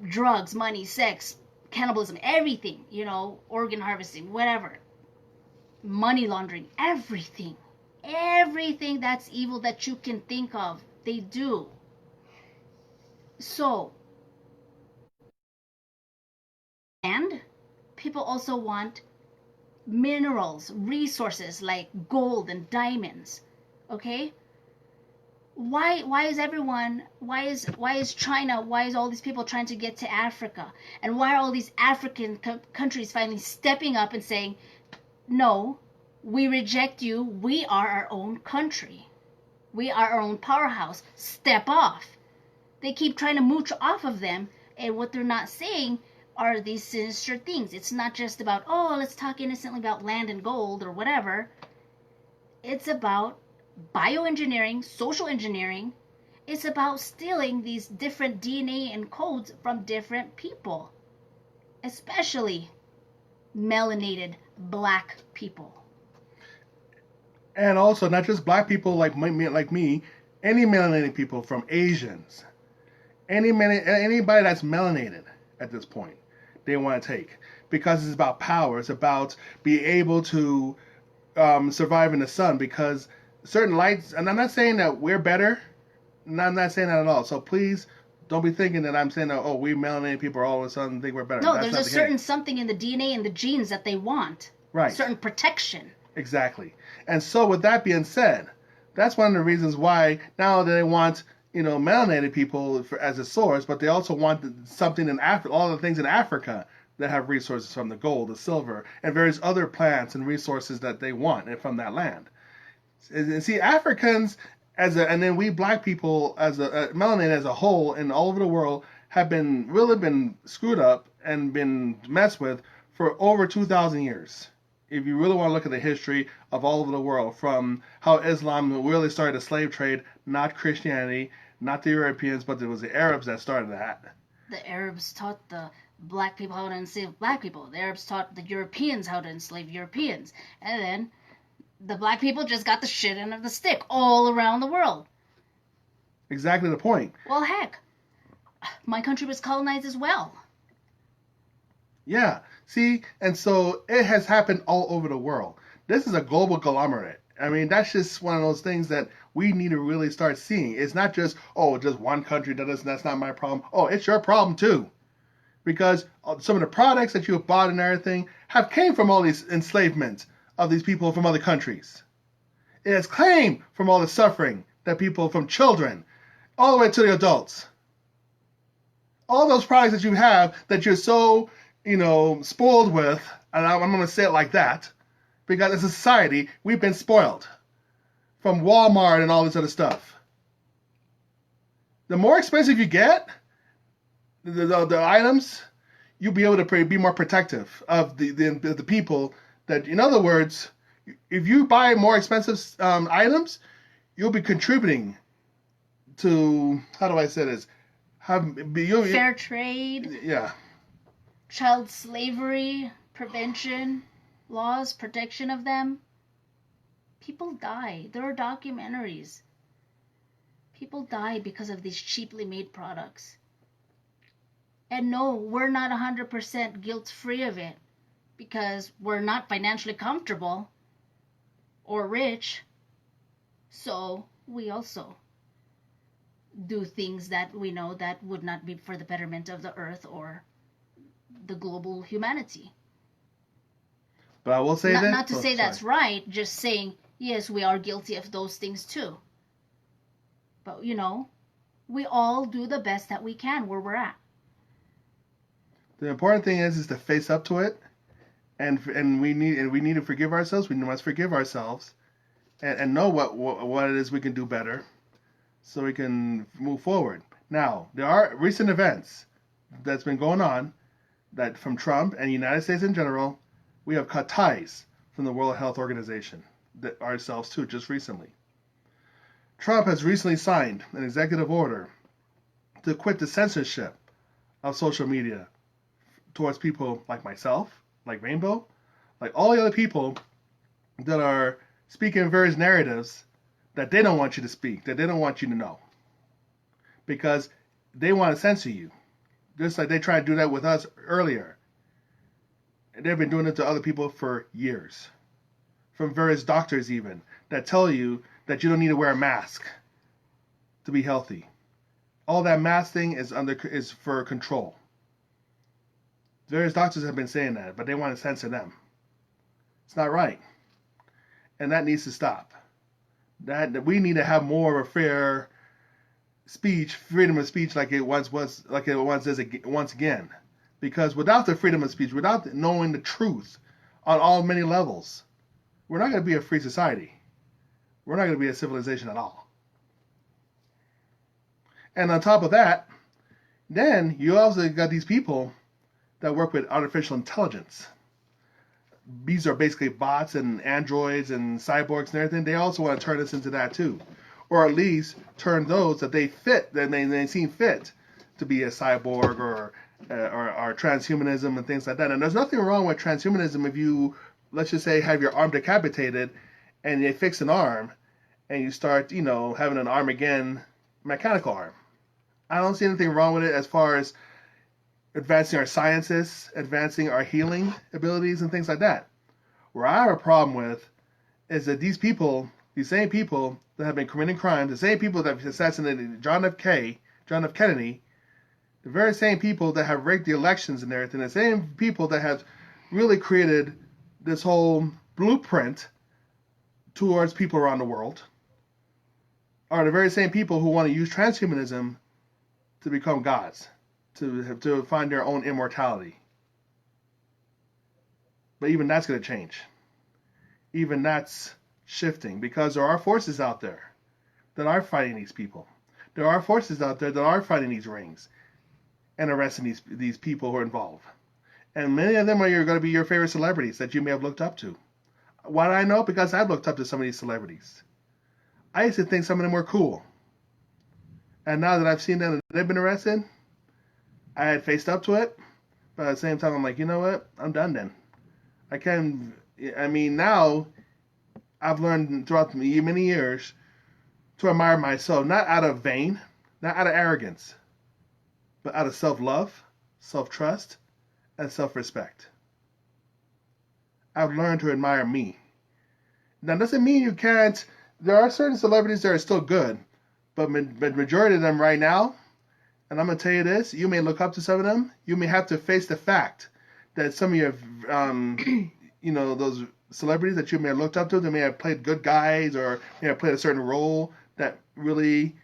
Speaker 2: Drugs, money, sex, cannibalism, everything, organ harvesting, whatever. Money laundering, everything. Everything that's evil that you can think of, they do. So, and people also want minerals, resources like gold and diamonds. Okay? Why is China, why is all these people trying to get to Africa? And why are all these African countries finally stepping up and saying, no, we reject you. We are our own country. We are our own powerhouse. Step off. They keep trying to mooch off of them, and what they're not saying are these sinister things. It's not just about, oh, let's talk innocently about land and gold or whatever. It's about bioengineering, social engineering. It's about stealing these different DNA and codes from different people, especially melanated black people.
Speaker 1: And also, not just black people like me, any melanated people, from Asians, anybody that's melanated at this point, they want to take, because it's about power. It's about being able to survive in the sun, because certain lights. And I'm not saying that we're better. I'm not saying that at all. So please don't be thinking that I'm saying that, oh, we melanated people all of a sudden think we're better.
Speaker 2: No, there's a certain something in the DNA and the genes that they want.
Speaker 1: Right.
Speaker 2: Certain protection.
Speaker 1: Exactly. And so with that being said, that's one of the reasons why now they want, melanated people as a source, but they also want something in Africa, all the things in Africa that have resources from the gold, the silver, and various other plants and resources that they want from that land. And see, Africans and then we black people as a melanated as a whole and all over the world have really been screwed up and been messed with for over 2,000 years. If you really want to look at the history of all over the world, from how Islam really started the slave trade, not Christianity, not the Europeans, but it was the Arabs that started that.
Speaker 2: The Arabs taught the black people how to enslave black people. The Arabs taught the Europeans how to enslave Europeans. And then the black people just got the shit end of the stick all around the world.
Speaker 1: Exactly the point.
Speaker 2: Well, heck, my country was colonized as well.
Speaker 1: Yeah. See, and so it has happened all over the world. This is a global conglomerate. I mean, that's just one of those things that we need to really start seeing. It's not just, oh, just one country does, that's not my problem. Oh, it's your problem too. Because some of the products that you have bought and everything have came from all these enslavements of these people from other countries. It has claimed from all the suffering that people, from children all the way to the adults. All those products that you have that you're so spoiled with, and I'm going to say it like that, because as a society, we've been spoiled from Walmart and all this other stuff. The more expensive you get, the items, you'll be able to be more protective of the people that, in other words, if you buy more expensive items, you'll be contributing to, how do I say this?
Speaker 2: Fair trade.
Speaker 1: Yeah.
Speaker 2: Child slavery, prevention, laws, protection of them. People die. There are documentaries. People die because of these cheaply made products. And no, we're not 100% guilt-free of it, because we're not financially comfortable or rich. So we also do things that we know that would not be for the betterment of the earth or the global humanity.
Speaker 1: But I will say
Speaker 2: not to say that's right, just saying, yes, we are guilty of those things too. But we all do the best that we can where we're at.
Speaker 1: The important thing is to face up to it, and we need to forgive ourselves. We must forgive ourselves, and know what it is we can do better, so we can move forward. Now, there are recent events that's been going on that from Trump and the United States in general, we have cut ties from the World Health Organization, ourselves too, just recently. Trump has recently signed an executive order to quit the censorship of social media towards people like myself, like Rainbow, like all the other people that are speaking various narratives that they don't want you to speak, that they don't want you to know. Because they want to censor you. Just like they tried to do that with us earlier. And they've been doing it to other people for years. From various doctors even, that tell you that you don't need to wear a mask to be healthy. All that mask thing is for control. Various doctors have been saying that, but they want to censor them. It's not right. And that needs to stop. That we need to have more of a fair speech, freedom of speech, like it once is once again. Because without the freedom of speech, without knowing the truth on all many levels, we're not going to be a free society. We're not going to be a civilization at all. And on top of that, then you also got these people that work with artificial intelligence. These are basically bots and androids and cyborgs and everything. They also want to turn us into that too, or at least turn those that they seem fit to be a cyborg or transhumanism and things like that. And there's nothing wrong with transhumanism if you, let's just say, have your arm decapitated and they fix an arm and you start, having an arm again, mechanical arm. I don't see anything wrong with it as far as advancing our sciences, advancing our healing abilities and things like that. Where I have a problem with is that these same people that have been committing crimes, the same people that have assassinated John F. Kennedy, the very same people that have rigged the elections and everything, the same people that have really created this whole blueprint towards people around the world, are the very same people who want to use transhumanism to become gods, to find their own immortality. But even that's going to change. Even that's shifting, because there are forces out there that are fighting these people. There are forces out there that are fighting these rings and arresting these people who are involved. And many of them are going to be your favorite celebrities that you may have looked up to. Why do I know? Because I've looked up to some of these celebrities. I used to think some of them were cool. And now that I've seen them, they've been arrested, I had faced up to it. But at the same time, I'm like, you know what? I'm done then. Now I've learned throughout many years to admire myself, not out of vain, not out of arrogance, but out of self-love, self-trust, and self-respect. I've learned to admire me. Now, doesn't mean you can't. There are certain celebrities that are still good, but majority of them right now, and I'm going to tell you this, you may look up to some of them, you may have to face the fact that some of your, those celebrities that you may have looked up to, they may have played good guys or may have played a certain role that really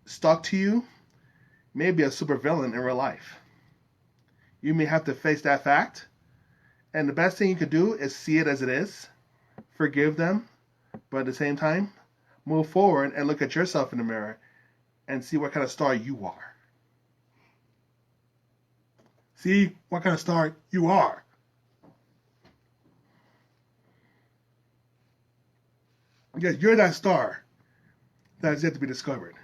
Speaker 1: stuck to you, may be a super villain in real life. You may have to face that fact, and the best thing you can do is see it as it is, forgive them, but at the same time, move forward and look at yourself in the mirror and see what kind of star you are. See what kind of star you are. Yes, you're that star that is yet to be discovered.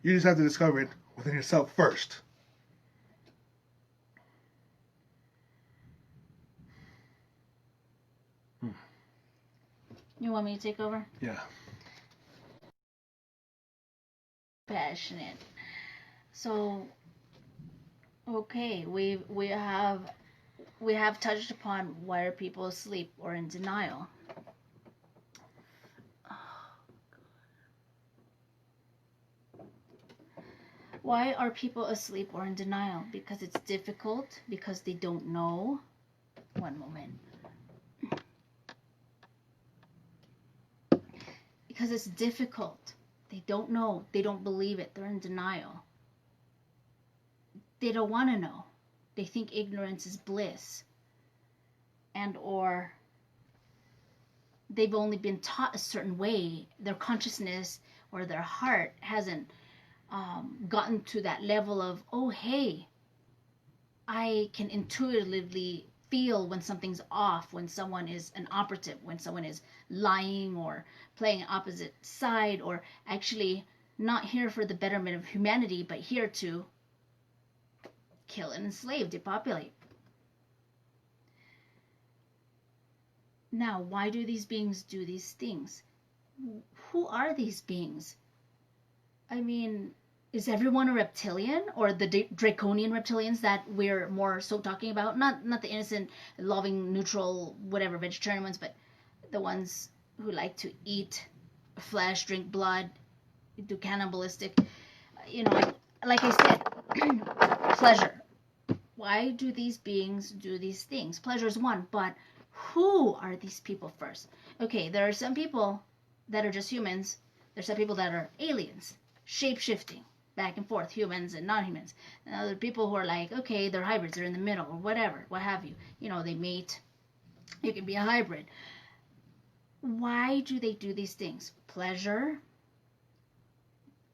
Speaker 1: You just have to discover it within yourself first.
Speaker 2: You want me to take over?
Speaker 1: Yeah.
Speaker 2: Passionate. So, okay, we have touched upon why are people asleep or in denial. Why are people asleep or in denial? Because it's difficult, because they don't know. One moment. Because it's difficult. They don't know. They don't believe it. They're in denial. They don't want to know. They think ignorance is bliss. And or they've only been taught a certain way. Their consciousness or their heart hasn't gotten to that level of, oh, hey, I can intuitively feel when something's off, when someone is an operative, when someone is lying or playing an opposite side, or actually not here for the betterment of humanity, but here to kill and enslave, depopulate. Now, why do these beings do these things? Who are these beings? I mean, is everyone a reptilian, or the draconian reptilians that we're more so talking about? Not the innocent, loving, neutral, whatever, vegetarian ones, but the ones who like to eat flesh, drink blood, do cannibalistic. Like I said, pleasure. Why do these beings do these things? Pleasure is one, but who are these people first? Okay, there are some people that are just humans. There's some people that are aliens, shape-shifting, back and forth, humans and non-humans. And other people who are like, okay, they're hybrids, they're in the middle, or whatever, what have you. They mate. You can be a hybrid. Why do they do these things? Pleasure.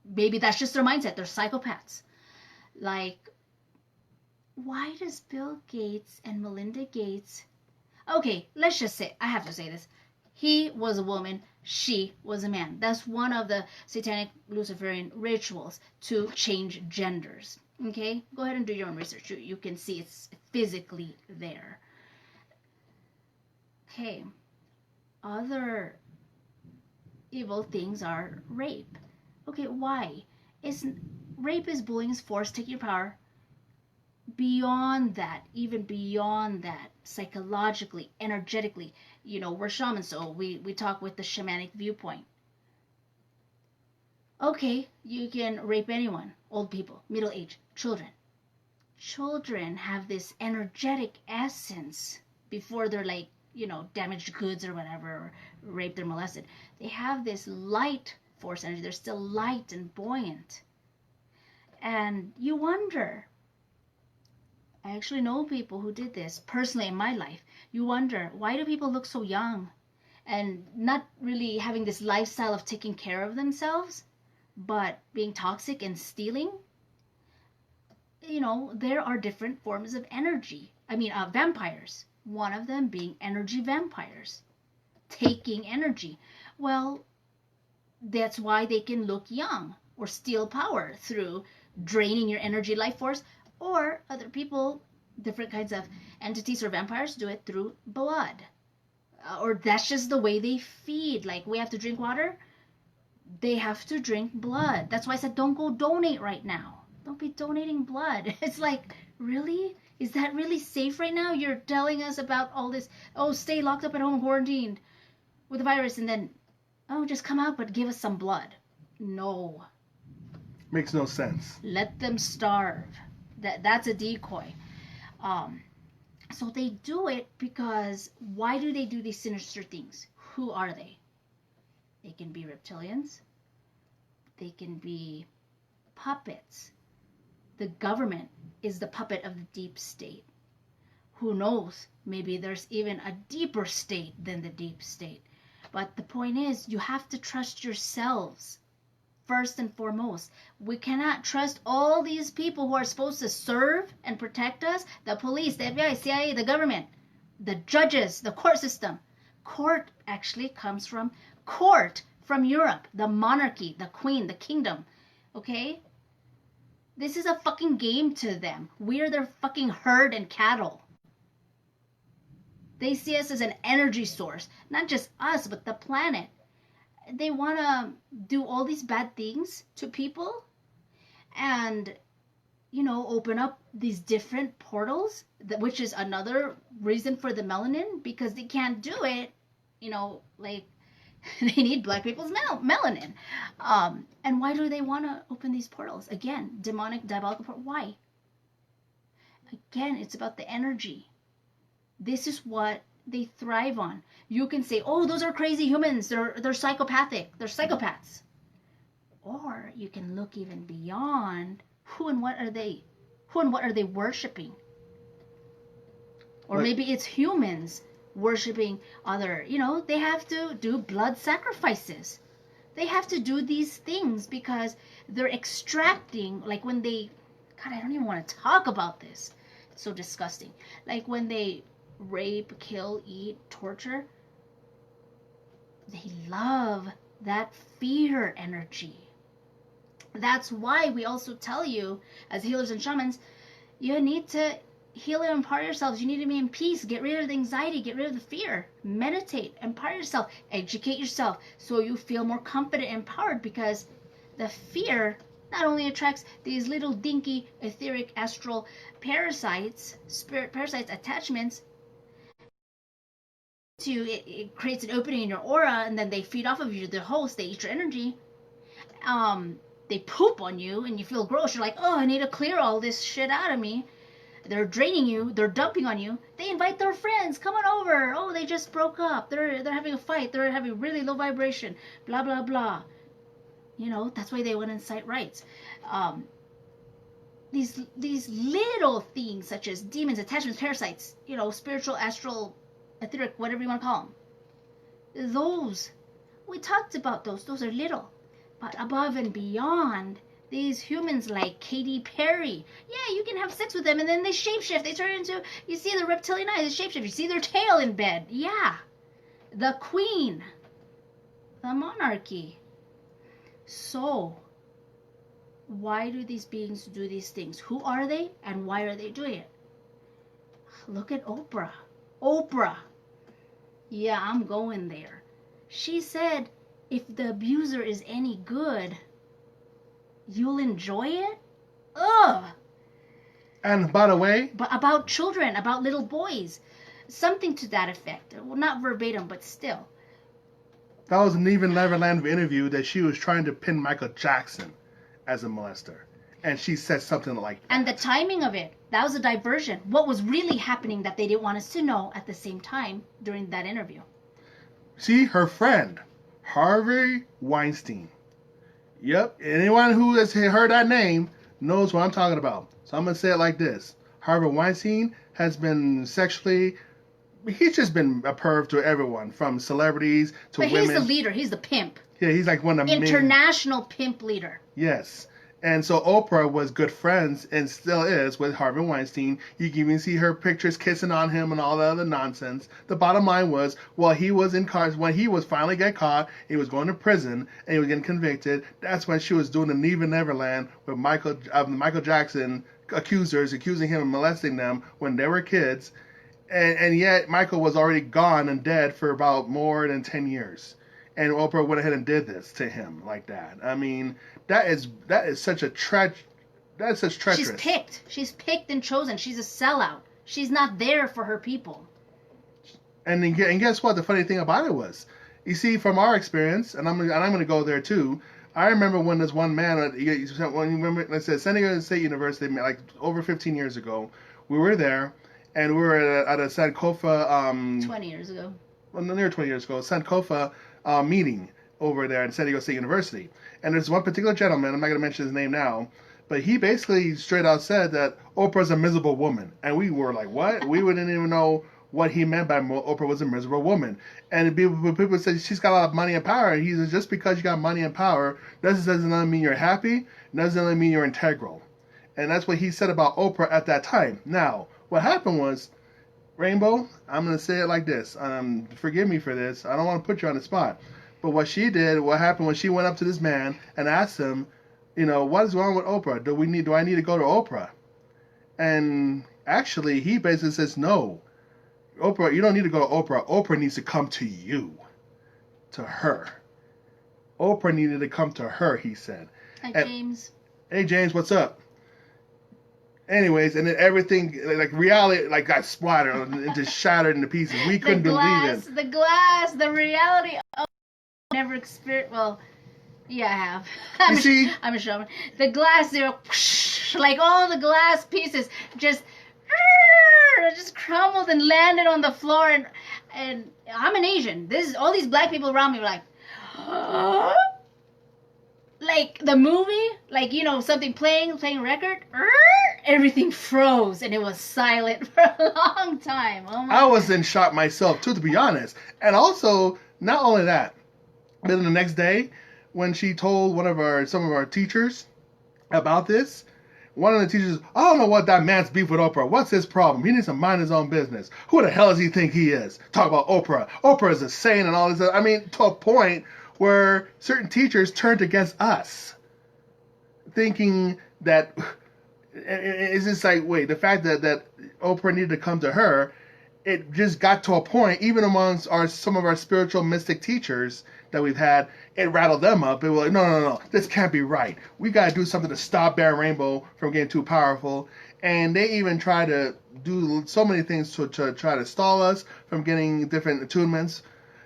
Speaker 2: Maybe that's just their mindset. They're psychopaths. Like, why does Bill Gates and Melinda Gates, okay, let's just say, I have to say this. He was a woman, she was a man. That's one of the satanic Luciferian rituals, to change genders. Okay? Go ahead and do your own research. You can see it's physically there. Okay. Other evil things are rape. Okay, why? Rape is bullying, is force, taking your power. Beyond that, even beyond that, psychologically, energetically, we're shamans, so we talk with the shamanic viewpoint. Okay, you can rape anyone, old people, middle age, children. Children have this energetic essence before they're like, damaged goods or whatever, or raped or molested. They have this light force energy. They're still light and buoyant. And you wonder, I actually know people who did this personally in my life. You wonder, why do people look so young and not really having this lifestyle of taking care of themselves, but being toxic and stealing? There are different forms of energy. Vampires. One of them being energy vampires, taking energy. Well, that's why they can look young or steal power through draining your energy life force. Or other people, different kinds of entities or vampires, do it through blood. Or that's just the way they feed. Like, we have to drink water, they have to drink blood. That's why I said don't go donate right now. Don't be donating blood. It's like, really? Is that really safe right now? You're telling us about all this, stay locked up at home, quarantined with the virus, and then, just come out, but give us some blood. No.
Speaker 1: Makes no sense.
Speaker 2: Let them starve. That's a decoy. So they do it because, why do they do these sinister things? Who are they? They can be reptilians. They can be puppets. The government is the puppet of the deep state. Who knows? Maybe there's even a deeper state than the deep state. But the point is, you have to trust yourselves first and foremost. We cannot trust all these people who are supposed to serve and protect us. The police, the FBI, CIA, the government, the judges, the court system. Court actually comes from court, from Europe, the monarchy, the queen, the kingdom. Okay? This is a fucking game to them. We're their fucking herd and cattle. They see us as an energy source. Not just us, but the planet. They want to do all these bad things to people and, open up these different portals, which is another reason for the melanin, because they can't do it, like, they need black people's melanin. And why do they want to open these portals? Again, demonic, diabolical portal. Why? Again, it's about the energy. This is what they thrive on. You can say, those are crazy humans. They're psychopathic. They're psychopaths. Or you can look even beyond. Who and what are they? Who and what are they worshiping? Or maybe it's humans worshiping other, they have to do blood sacrifices. They have to do these things because they're extracting, like when they, God, I don't even want to talk about this. It's so disgusting. Like when they rape, kill, eat, torture, they love that fear energy. That's why we also tell you, as healers and shamans, you need to heal and empower yourselves. You need to be in peace. Get rid of the anxiety. Get rid of the fear. Meditate. Empower yourself. Educate yourself so you feel more confident and empowered, because the fear not only attracts these little dinky, etheric, astral parasites, spirit parasites, attachments, it creates an opening in your aura, and then they feed off of you, the host. They eat your energy. They poop on you, and you feel gross. You're like, I need to clear all this shit out of me. They're draining you. They're dumping on you. They invite their friends. Come on over. They just broke up. They're having a fight. They're having really low vibration. Blah, blah, blah. That's why they want to incite riots. These little things such as demons, attachments, parasites, spiritual, astral, etheric, whatever you want to call them. Those, we talked about those. Those are little. But above and beyond, these humans like Katy Perry. Yeah, you can have sex with them and then they shapeshift. They turn into, you see the reptilian eyes, they shapeshift. You see their tail in bed. Yeah. The queen. The monarchy. So, why do these beings do these things? Who are they and why are they doing it? Look at Oprah. Oprah. Yeah, I'm going there. She said, if the abuser is any good, you'll enjoy it? Ugh.
Speaker 1: And by the way,
Speaker 2: But about children, about little boys. Something to that effect. Well, not verbatim, but still.
Speaker 1: that was an even Neverland interview that she was trying to pin Michael Jackson as a molester. And she said something like that.
Speaker 2: And the timing of it, that was a diversion. What was really happening that they didn't want us to know at the same time during that interview.
Speaker 1: See, her friend, Harvey Weinstein. Yep, anyone who has heard that name knows what I'm talking about. So I'm going to say it like this. Harvey Weinstein has been sexually... He's just been a perv to everyone, from celebrities to
Speaker 2: But
Speaker 1: women.
Speaker 2: he's the leader. He's the pimp.
Speaker 1: Yeah, he's like one of the
Speaker 2: International pimp leader.
Speaker 1: Yes. And so Oprah was good friends and still is with Harvey Weinstein. You can even see her pictures kissing on him and all that other nonsense. The bottom line was, while he was in cars, when he was finally get caught, he was going to prison and he was getting convicted. That's when she was doing the Never Neverland with Michael Jackson accusing him of molesting them when they were kids. And yet Michael was already gone and dead for about more than 10 years. And Oprah went ahead and did this to him like that. I mean, that is such a that's such treacherous.
Speaker 2: She's picked and chosen. She's a sellout. She's not there for her people.
Speaker 1: And guess what? The funny thing about it was, you see, from our experience, and I'm gonna go there too. I remember when this one man, when you remember, let's say San Diego State University, like over 15 years ago, we were there, and we were at a Sankofa.
Speaker 2: 20 years ago.
Speaker 1: Well, near 20 years ago, Sankofa meeting over there at San Diego State University. And there's one particular gentleman, I'm not going to mention his name now, but he basically straight out said that Oprah's a miserable woman. And we were like, what? We wouldn't even know what he meant by Oprah was a miserable woman. And people say she's got a lot of money and power. And he says, just because you got money and power doesn't mean you're happy, doesn't mean you're integral. And that's what he said about Oprah at that time. Now, what happened was, Rainbow, I'm going to say it like this. Forgive me for this. I don't want to put you on the spot. But what happened when she went up to this man and asked him, what is wrong with Oprah? Do I need to go to Oprah? And actually, he basically says, no. Oprah, you don't need to go to Oprah. Oprah needs to come to you. To her. Oprah needed to come to her, he said.
Speaker 2: Hi, James.
Speaker 1: Hey, James, what's up? Anyways, and then everything, like reality, like got splattered and just shattered into pieces. We couldn't believe it.
Speaker 2: The reality. Oh, never experienced. Well, yeah, I have. I'm a shaman. The glass, like all the glass pieces just crumbled and landed on the floor. And I'm an Asian. All these black people around me were like, like the movie, like something playing a record. Everything froze and it was silent for a long time. Oh my!
Speaker 1: I was in shock myself too, to be honest. And also, not only that, but then the next day, when she told some of our teachers about this, one of the teachers, I don't know what that man's beef with Oprah. What's his problem? He needs to mind his own business. Who the hell does he think he is? Talk about Oprah. Oprah is a saint and all this. I mean, to a point where certain teachers turned against us, thinking that. It's just like, wait, the fact that Oprah needed to come to her, it just got to a point, even amongst some of our spiritual mystic teachers that we've had, it rattled them up. It was like, no, this can't be right. We got to do something to stop Baron Rainbow from getting too powerful. And they even try to do so many things to try to stall us from getting different attunements.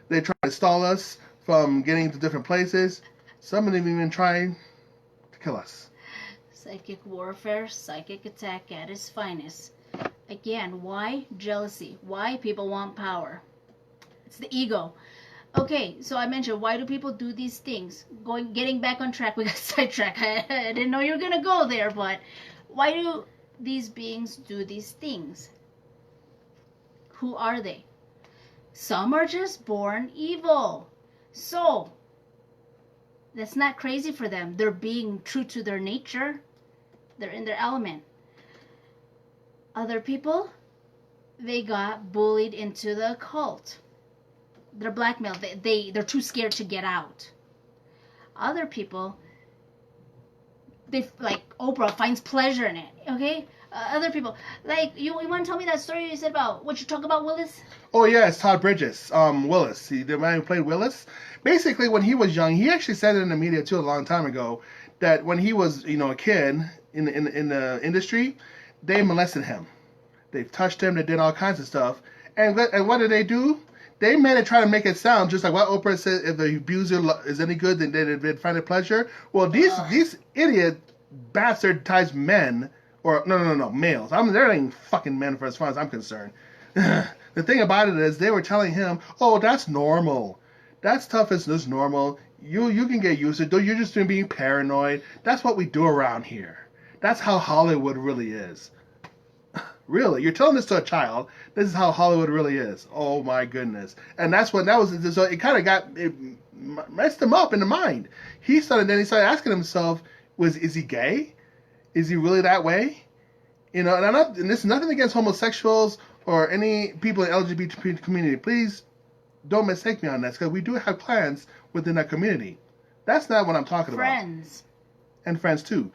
Speaker 1: They try to stall us from getting to different places. Some of them even try to kill us.
Speaker 2: Psychic warfare, psychic attack at its finest. Again, why? Jealousy. Why? People want power. It's the ego. Okay, so I mentioned, why do people do these things? Getting back on track, we got sidetracked. I didn't know you were going to go there, but why do these beings do these things? Who are they? Some are just born evil. So, That's not crazy for them. They're being true to their nature. They're in their element. Other people, they got bullied into the cult. They're blackmailed. They're too scared to get out. Other people, they like Oprah finds pleasure in it. Okay. Other people, like you want to tell me that story you said about what you talk about, Willis?
Speaker 1: Oh yeah, it's Todd Bridges. Willis, the man who played Willis. Basically, when he was young, he actually said it in the media too a long time ago that when he was, a kid in the industry, they molested him. They touched him. They did all kinds of stuff. And what did they do? They made it try to make it sound just like what Oprah said. If the abuser is any good, then they'd find it pleasure. Well, these idiot bastardized men, or no, males. They're not even fucking men as far as I'm concerned. The thing about it is they were telling him, "Oh, that's normal. That's tough as this normal. You can get used to it. You're just being paranoid. That's what we do around here. That's how Hollywood really is." Really, you're telling this to a child. This is how Hollywood really is. Oh my goodness! And that was. So it kind of messed him up in the mind. He started asking himself, is he gay? Is he really that way? And this is nothing against homosexuals or any people in the LGBT community. Please don't mistake me on this, because we do have clans within that community. That's not what I'm talking about.
Speaker 2: Friends.
Speaker 1: And friends too.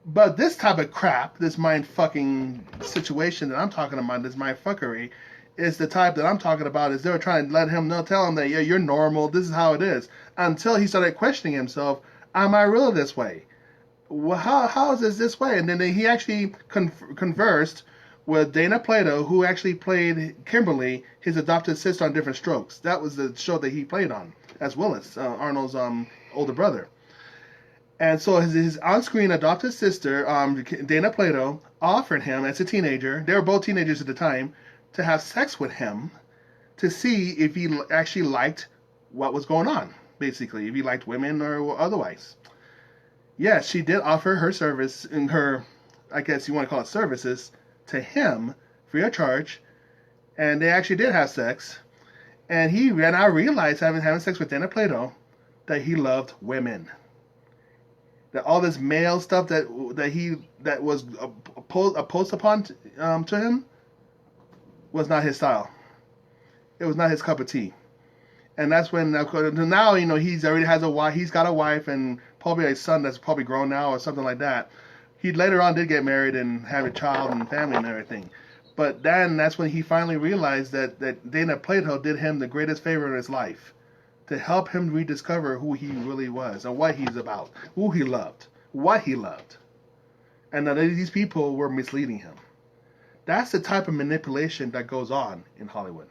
Speaker 1: But this type of crap, this mind fucking situation that I'm talking about, this mind fuckery, is the type that I'm talking about. Is they were trying to tell him that, yeah, you're normal, this is how it is, until he started questioning himself. Am I really this way? Well, how is this way? And then he actually conversed with Dana Plato, who actually played Kimberly, his adopted sister, on Different Strokes. That was the show that he played on as Willis, Arnold's older brother. And so his on-screen adopted sister, Dana Plato, offered him as a teenager, they were both teenagers at the time, to have sex with him to see if he actually liked what was going on, basically, if he liked women or otherwise. Yes, she did offer her service, in her, I guess you want to call it services, to him, free of charge, and they actually did have sex. And he now realized, having sex with Dana Plato, that he loved women. That all this male stuff that was opposed upon to him was not his style. It was not his cup of tea. And that's when now he's already has a wife. He's got a wife and probably a son that's probably grown now or something like that. He later on did get married and have a child and family and everything. But then that's when he finally realized that Dana Plato did him the greatest favor in his life, to help him rediscover who he really was and what he's about, who he loved, what he loved. And that these people were misleading him. That's the type of manipulation that goes on in Hollywood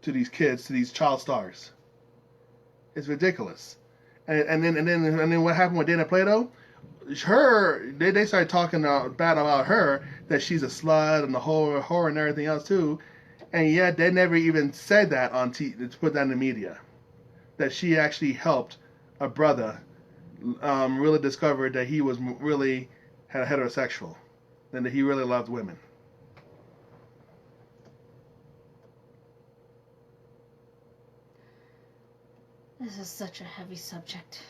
Speaker 1: to these kids, to these child stars. It's ridiculous. And then what happened with Dana Plato? They started talking bad about her, that she's a slut and the whole horror and everything else too. And yet they never even said that on to put that in the media, that she actually helped a brother really discover that he was really heterosexual and that he really loved women.
Speaker 2: This is such a heavy subject.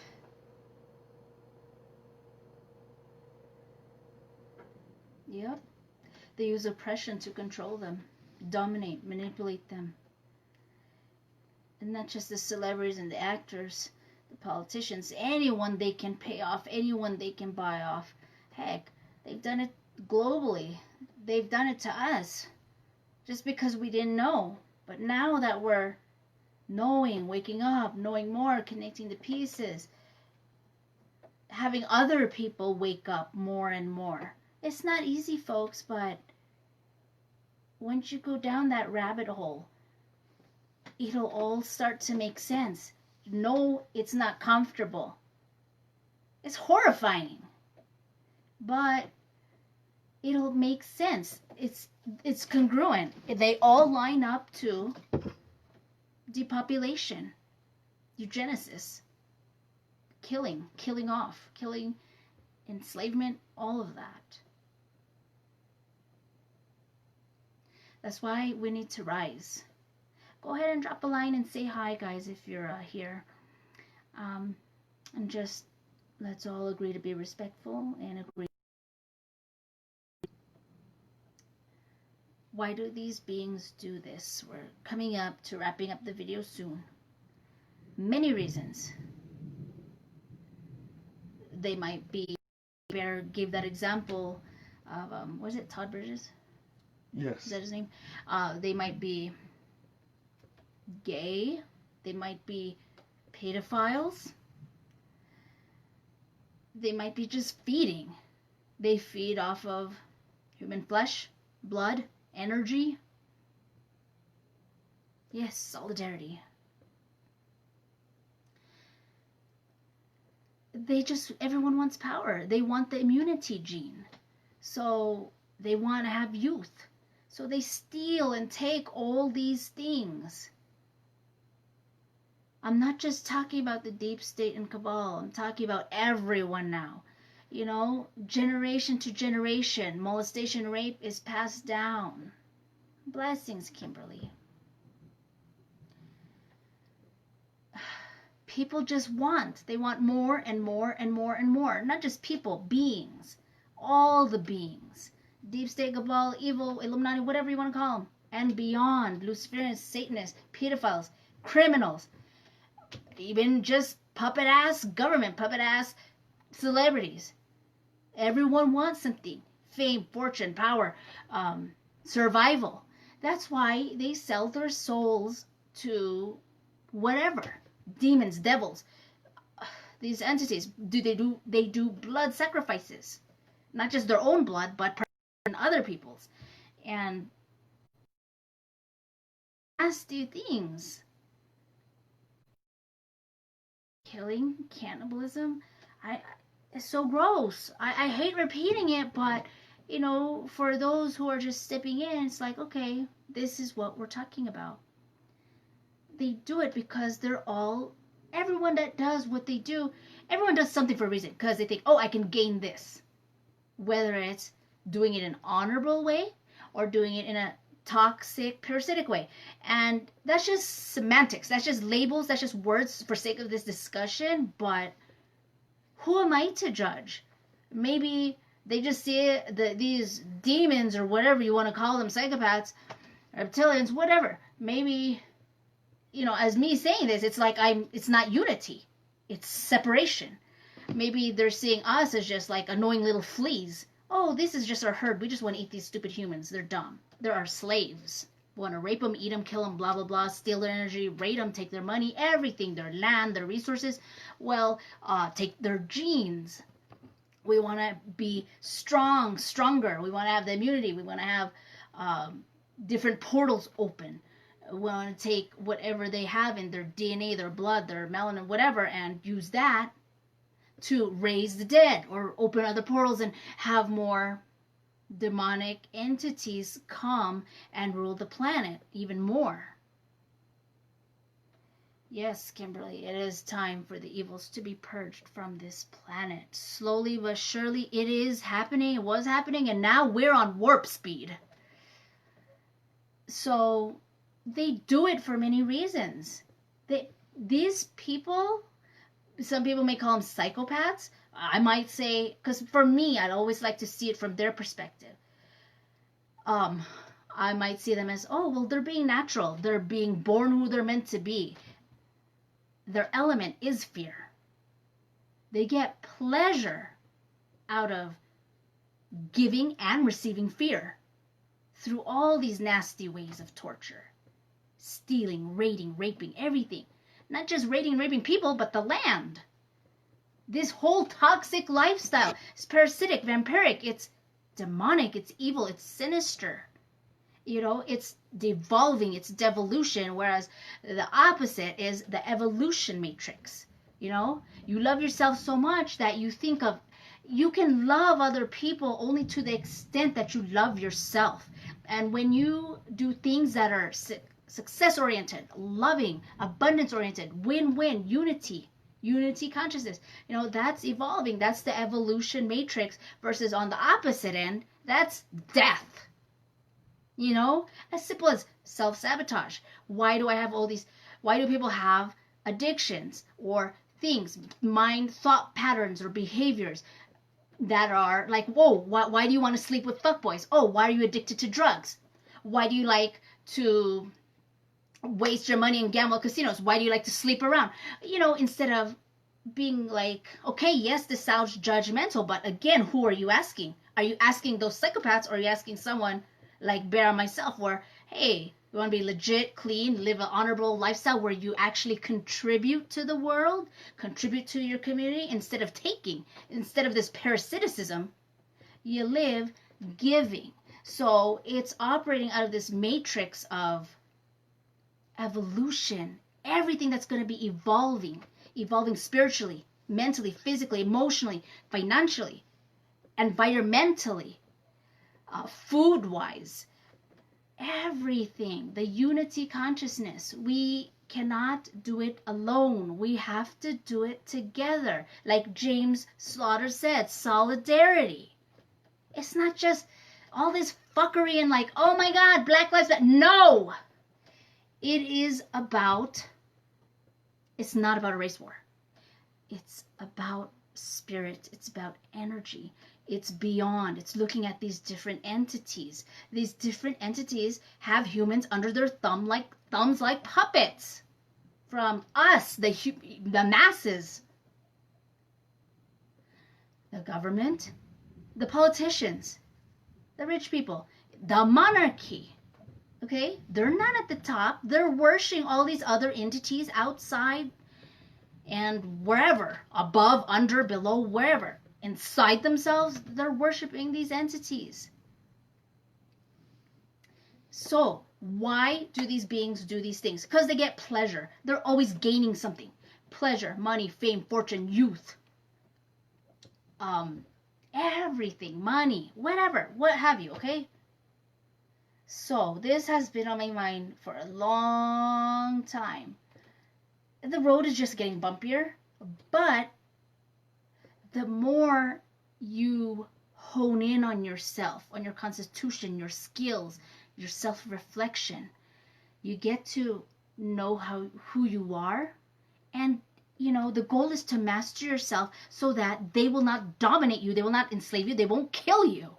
Speaker 2: Yep. They use oppression to control them, dominate, manipulate them. And not just the celebrities and the actors, the politicians, anyone they can pay off, anyone they can buy off. Heck, they've done it globally. They've done it to us just because we didn't know. But now that we're knowing, waking up, knowing more, connecting the pieces, having other people wake up more and more. It's not easy, folks, but once you go down that rabbit hole, it'll all start to make sense. No, it's not comfortable. It's horrifying. But it'll make sense. It's congruent. They all line up to depopulation, eugenesis, killing off, enslavement, all of that. That's why we need to rise. Go ahead and drop a line and say hi, guys, if you're here. And just let's all agree to be respectful and agree. Why do these beings do this? We're coming up to wrapping up the video soon. Many reasons. They might be, Bear gave that example of, was it Todd Bridges?
Speaker 1: Yes.
Speaker 2: Is that his name? They might be gay. They might be pedophiles. They might be just feeding. They feed off of human flesh, blood, energy. Yes, solidarity. Everyone wants power. They want the immunity gene. So they want to have youth. So they steal and take all these things. I'm not just talking about the deep state and cabal. I'm talking about everyone now. You know, generation to generation, molestation, rape is passed down. Blessings, Kimberly. People just want. They want more and more and more and more. Not just people, beings. All the beings. Deep state, cabal, evil, Illuminati, whatever you want to call them. And beyond. Luciferians, Satanists, pedophiles, criminals. Even just puppet-ass government, puppet-ass celebrities. Everyone wants something. Fame, fortune, power, survival. That's why they sell their souls to whatever. Demons, devils, these entities. They do blood sacrifices. Not just their own blood, but other people's. And nasty things. Killing, cannibalism, it's so gross. I hate repeating it, but you know, for those who are just stepping in, it's like, okay, this is what we're talking about. They do it because everyone that does what they do, everyone does something for a reason, because they think, oh, I can gain this. Whether it's doing it in an honorable way or doing it in a toxic, parasitic way. And that's just semantics. That's just labels. That's just words for sake of this discussion. But who am I to judge? Maybe they just see these demons or whatever you want to call them, psychopaths, reptilians, whatever. Maybe, you know, as me saying this, it's like it's not unity. It's separation. Maybe they're seeing us as just like annoying little fleas. Oh, this is just our herd. We just want to eat these stupid humans. They're dumb. They're our slaves. We want to rape them, eat them, kill them, blah, blah, blah, steal their energy, raid them, take their money, everything, their land, their resources. Well, take their genes. We want to be stronger. We want to have the immunity. We want to have different portals open. We want to take whatever they have in their DNA, their blood, their melanin, whatever, and use that to raise the dead or open other portals and have more demonic entities come and rule the planet even more. Yes, Kimberly, it is time for the evils to be purged from this planet. Slowly but surely it is happening, it was happening, and now we're on warp speed. So they do it for many reasons. These people, some people may call them psychopaths. I might say, because for me, I'd always like to see it from their perspective. I might see them as, oh, well, they're being natural. They're being born who they're meant to be. Their element is fear. They get pleasure out of giving and receiving fear through all these nasty ways of torture. Stealing, raiding, raping, everything. Not just raiding and raping people, but the land. This whole toxic lifestyle is parasitic, vampiric, it's demonic, it's evil, it's sinister. You know, it's devolving, it's devolution, whereas the opposite is the evolution matrix. You know, you love yourself so much that you think of, you can love other people only to the extent that you love yourself. And when you do things that are success-oriented, loving, abundance-oriented, win-win, unity consciousness, you know, that's evolving. That's the evolution matrix versus on the opposite end, that's death. You know, as simple as self-sabotage. Why do people have addictions or things, mind thought patterns or behaviors that are like, whoa, why do you want to sleep with fuckboys? Oh, why are you addicted to drugs? Why do you like to waste your money in gamble casinos? Why do you like to sleep around? Instead of being like, okay, yes, this sounds judgmental, but again, who are you asking? Are you asking those psychopaths, or are you asking someone like Bear and myself, where, hey, you want to be legit, clean, live an honorable lifestyle where you actually contribute to the world, contribute to your community, instead of taking, instead of this parasiticism, you live giving. So it's operating out of this matrix of evolution, everything that's going to be evolving spiritually, mentally, physically, emotionally, financially, environmentally, food-wise, everything. The unity consciousness. We cannot do it alone. We have to do it together. Like James Slaughter said, solidarity. It's not just all this fuckery and like, oh my God, Black Lives Matter. No! It's not about a race war. It's about spirit. It's about energy. It's beyond. It's looking at these different entities. These different entities have humans under their thumbs like puppets from us, the masses, the government, the politicians, the rich people, the monarchy. Okay? They're not at the top. They're worshiping all these other entities outside and wherever, above, under, below, wherever. Inside themselves, they're worshiping these entities. So, why do these beings do these things? Because they get pleasure. They're always gaining something. Pleasure, money, fame, fortune, youth. Everything, money, whatever, what have you, okay? So, this has been on my mind for a long time. The road is just getting bumpier, but the more you hone in on yourself, on your constitution, your skills, your self-reflection, you get to know who you are. And, the goal is to master yourself so that they will not dominate you, they will not enslave you, they won't kill you.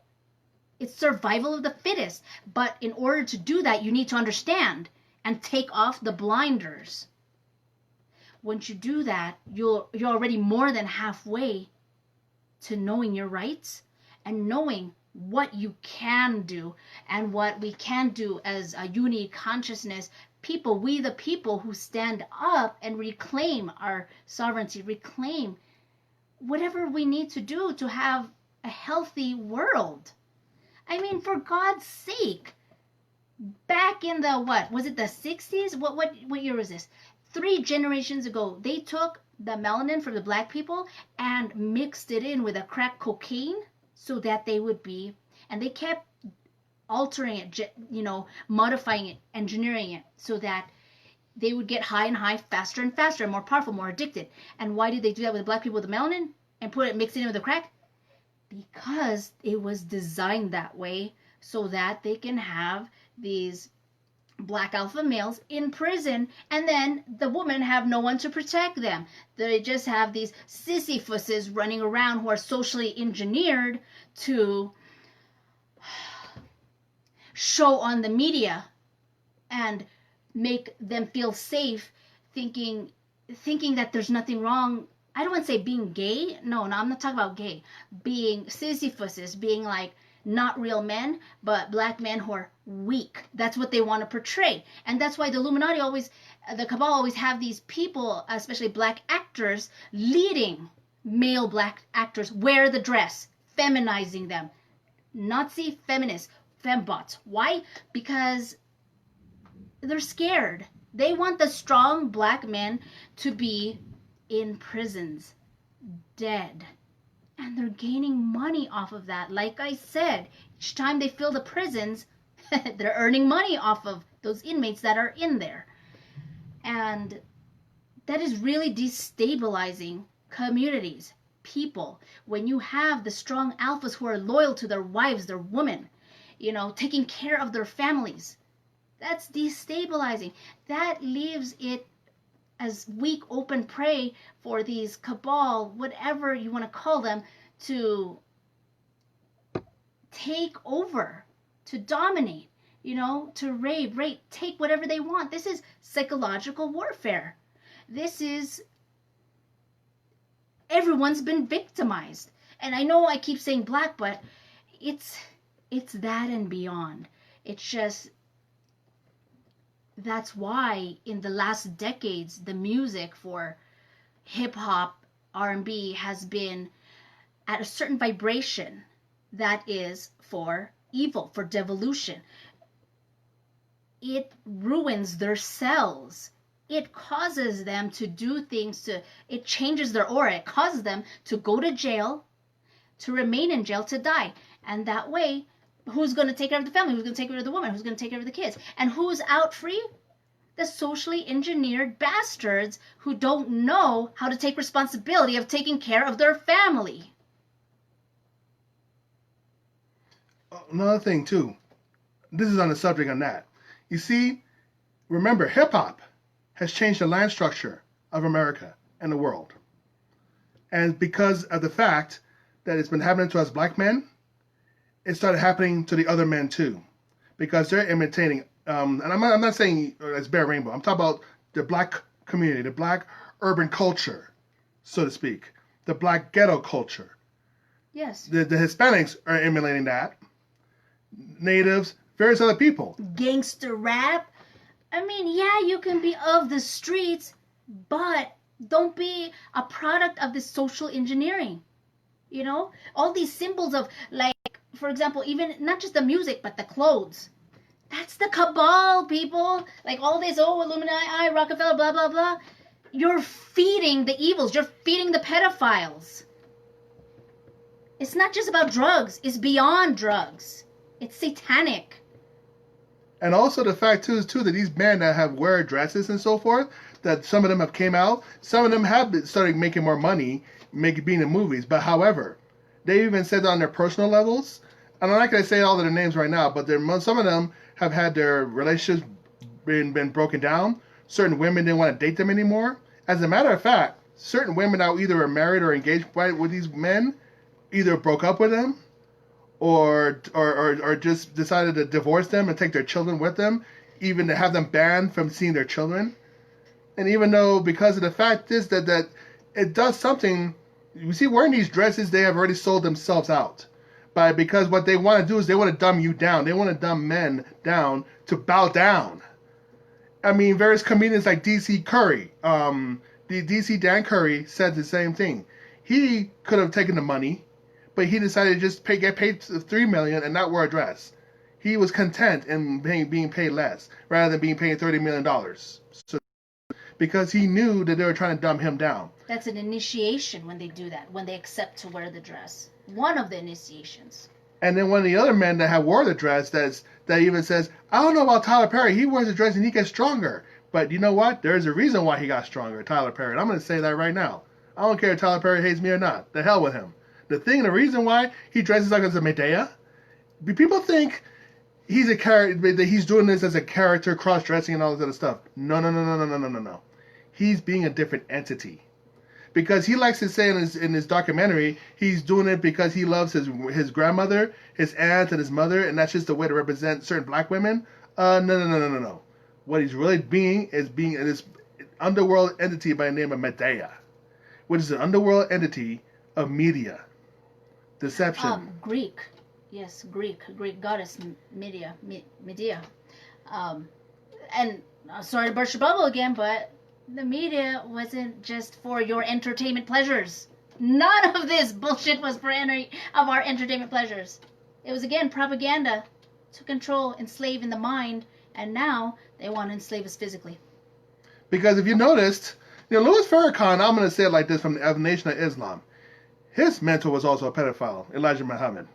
Speaker 2: It's survival of the fittest. But in order to do that, you need to understand and take off the blinders. Once you do that, you're already more than halfway to knowing your rights and knowing what you can do and what we can do as a unity consciousness people, we the people who stand up and reclaim our sovereignty, reclaim whatever we need to do to have a healthy world. I mean, for God's sake, back in the, what, was it the 60s? What year was this? 3 generations ago, they took the melanin from the black people and mixed it in with a crack cocaine so that they would be, and they kept altering it, modifying it, engineering it so that they would get high and high faster and faster, more powerful, more addicted. And why did they do that with the black people with the melanin and mix it in with the crack? Because it was designed that way so that they can have these black alpha males in prison, and then the women have no one to protect them. They just have these sisyphuses running around who are socially engineered to show on the media and make them feel safe, thinking that there's nothing wrong. I don't want to say being gay. No, I'm not talking about gay. Being sisyphuses, being like not real men, but black men who are weak. That's what they want to portray. And that's why the Illuminati the Cabal always have these people, especially black actors, leading male black actors wear the dress, feminizing them. Nazi feminists, fembots. Why? Because they're scared. They want the strong black men to be in prisons, dead. And they're gaining money off of that. Like I said, each time they fill the prisons, they're earning money off of those inmates that are in there. And that is really destabilizing communities, people. When you have the strong alphas who are loyal to their wives, their women, taking care of their families, that's destabilizing. That leaves it as weak open prey for these cabal, whatever you want to call them, to take over, to dominate, to rape, take whatever they want. This is psychological warfare. This is, everyone's been victimized. And I know I keep saying black, but it's that and beyond. It's just, that's why in the last decades, the music for hip hop, R&B has been at a certain vibration that is for evil, for devolution. It ruins their cells. It causes them to do things, it changes their aura. It causes them to go to jail, to remain in jail, to die. And that way, who's going to take care of the family? Who's going to take care of the woman? Who's going to take care of the kids? And who's out free? The socially engineered bastards who don't know how to take responsibility of taking care of their family.
Speaker 1: Another thing, too. This is on the subject on that. You see, remember, hip-hop has changed the land structure of America and the world. And because of the fact that it's been happening to us black men, it started happening to the other men too. Because they're imitating, and I'm not saying it's bare rainbow. I'm talking about the black community, the black urban culture, so to speak. The black ghetto culture.
Speaker 2: Yes.
Speaker 1: The Hispanics are emulating that. Natives, various other people.
Speaker 2: Gangster rap. I mean, yeah, you can be of the streets, but don't be a product of this social engineering. All these symbols of, like, for example, even not just the music, but the clothes. That's the cabal, people. Like all this, Illuminati, Rockefeller, blah, blah, blah. You're feeding the evils. You're feeding the pedophiles. It's not just about drugs. It's beyond drugs. It's satanic.
Speaker 1: And also the fact too that these men that have wear dresses and so forth, that some of them have came out, some of them have started making more money, being in movies. But however, they even said on their personal levels, and I'm not going to say all of their names right now, but some of them have had their relationships been broken down. Certain women didn't want to date them anymore. As a matter of fact, certain women now either are married or engaged with these men, either broke up with them, or just decided to divorce them and take their children with them, even to have them banned from seeing their children. And even though, because of the fact is that it does something, you see, wearing these dresses, they have already sold themselves out. Because what they want to do is they want to dumb you down. They want to dumb men down to bow down. I mean, various comedians like D.C. Curry, the D.C. Dan Curry said the same thing. He could have taken the money, but he decided to just get paid $3 million and not wear a dress. He was content in being paid less rather than being paid $30 million. So, because he knew that they were trying to dumb him down.
Speaker 2: That's an initiation when they do that, when they accept to wear the dress. One of the initiations.
Speaker 1: And then one of the other men that wore the dress that even says, I don't know about Tyler Perry. He wears a dress and he gets stronger. But you know what? There's a reason why he got stronger, Tyler Perry. And I'm going to say that right now. I don't care if Tyler Perry hates me or not. The hell with him. The reason why he dresses like as a Medea, people think he's a character, that he's doing this as a character, cross-dressing and all this other stuff. No. He's being a different entity. Because he likes to say in his documentary, he's doing it because he loves his grandmother, his aunt, and his mother, and that's just a way to represent certain black women. No. What he's really being this underworld entity by the name of Medea, which is an underworld entity of media. Deception.
Speaker 2: Greek. Yes, Greek goddess Medea. And sorry to burst your bubble again, but the media wasn't just for your entertainment pleasures. None of this bullshit was for any of our entertainment pleasures. It was, again, propaganda to control, enslave in the mind, and now they want to enslave us physically.
Speaker 1: Because if you noticed, Louis Farrakhan, I'm going to say it like this, from the Nation of Islam, his mentor was also a pedophile, Elijah Muhammad.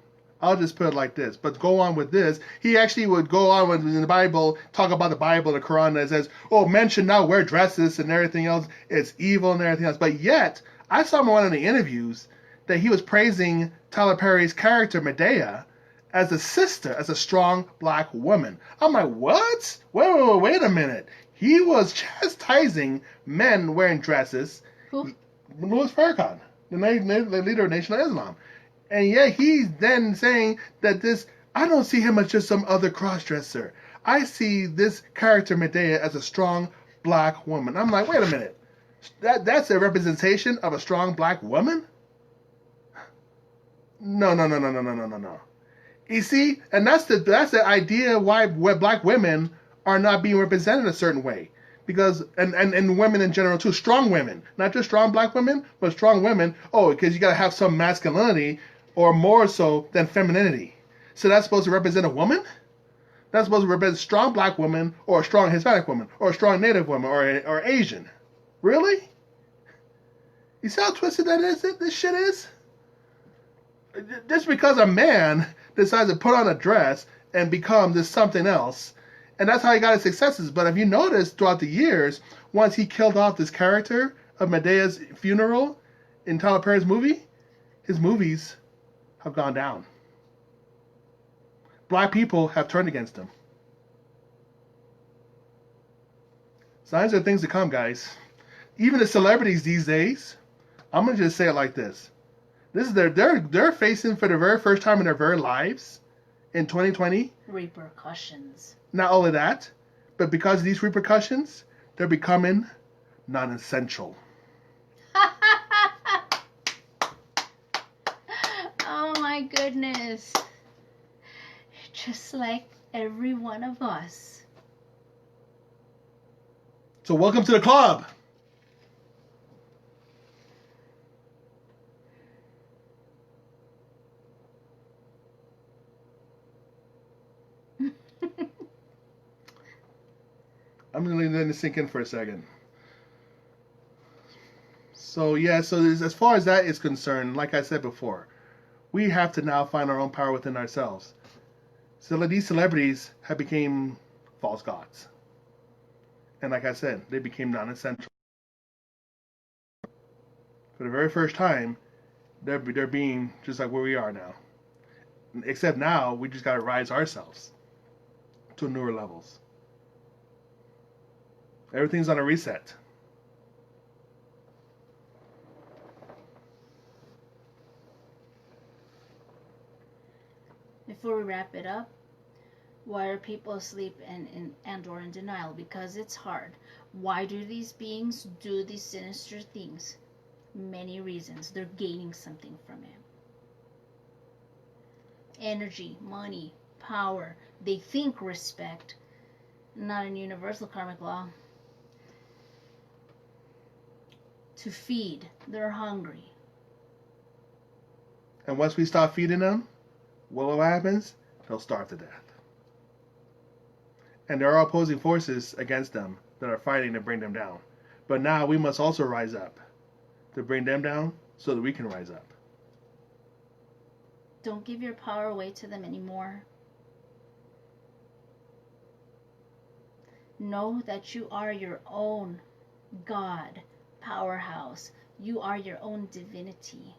Speaker 1: I'll just put it like this. But go on with this. He actually would go on with in the Bible, talk about the Bible, the Quran, that says, men should not wear dresses and everything else. It's evil and everything else. But yet, I saw in one of the interviews that he was praising Tyler Perry's character, Medea, as a sister, as a strong black woman. I'm like, what? Wait a minute. He was chastising men wearing dresses.
Speaker 2: Who?
Speaker 1: Louis Farrakhan, the leader of Nation of Islam. And yet he's then saying that this, I don't see him as just some other cross-dresser. I see this character Medea as a strong black woman. I'm like, wait a minute. That's a representation of a strong black woman? No. You see, and that's the idea why black women are not being represented a certain way. Because and women in general too, strong women, not just strong black women, but strong women. Oh, because you gotta have some masculinity, or more so than femininity. So that's supposed to represent a woman? That's supposed to represent a strong black woman, or a strong Hispanic woman, or a strong Native woman, or Asian. Really? You see how twisted that is? This shit is? Just because a man decides to put on a dress and become this something else, and that's how he got his successes. But if you notice throughout the years, once he killed off this character of Medea's funeral in Tyler Perry's movie, his movies have gone down. Black people have turned against him. Signs of things to come, guys. Even the celebrities these days, I'm gonna just say it like this. This is they're facing for the very first time in their very lives in 2020
Speaker 2: repercussions.
Speaker 1: Not only that, but because of these repercussions, they're becoming non-essential.
Speaker 2: Oh my goodness. Just like every one of us.
Speaker 1: So welcome to the club. I'm going to let it sink in for a second. So yeah, so as far as that is concerned, like I said before, we have to now find our own power within ourselves. So these celebrities have become false gods. And like I said, they became non-essential. For the very first time, they're being just like where we are now. Except now, we just got to rise ourselves to newer levels. Everything's on a reset.
Speaker 2: Before we wrap it up, why are people asleep and or in denial? Because it's hard. Why do these beings do these sinister things? Many reasons. They're gaining something from it. Energy, money, power. They think respect. Not an universal karmic law. To feed. They're hungry.
Speaker 1: And once we stop feeding them, what happens? They'll starve to death. And there are opposing forces against them that are fighting to bring them down. But now we must also rise up to bring them down so that we can rise up.
Speaker 2: Don't give your power away to them anymore. Know that you are your own God, powerhouse. You are your own divinity.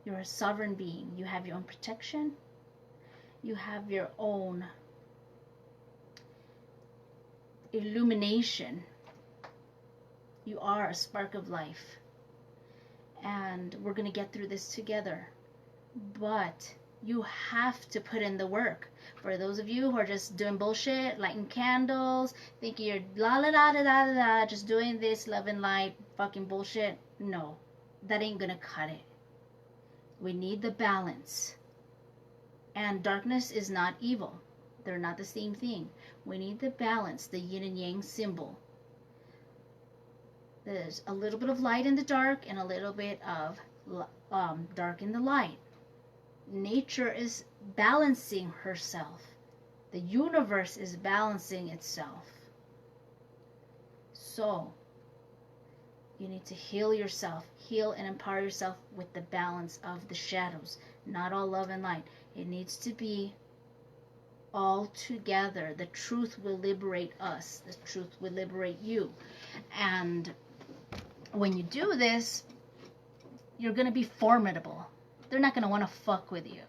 Speaker 2: You're a sovereign being. You have your own protection. You have your own illumination. You are a spark of life. And we're going to get through this together. But you have to put in the work. For those of you who are just doing bullshit, lighting candles, thinking you're la la la da da da da, just doing this love and light fucking bullshit. No, that ain't going to cut it. We need the balance. And darkness is not evil. They're not the same thing. We need the balance, the yin and yang symbol. There's a little bit of light in the dark and a little bit of dark in the light. Nature is balancing herself. The universe is balancing itself. So, you need to heal yourself. Heal and empower yourself with the balance of the shadows. Not all love and light. It needs to be all together. The truth will liberate us. The truth will liberate you. And when you do this, you're going to be formidable. they're not going to want to fuck with you.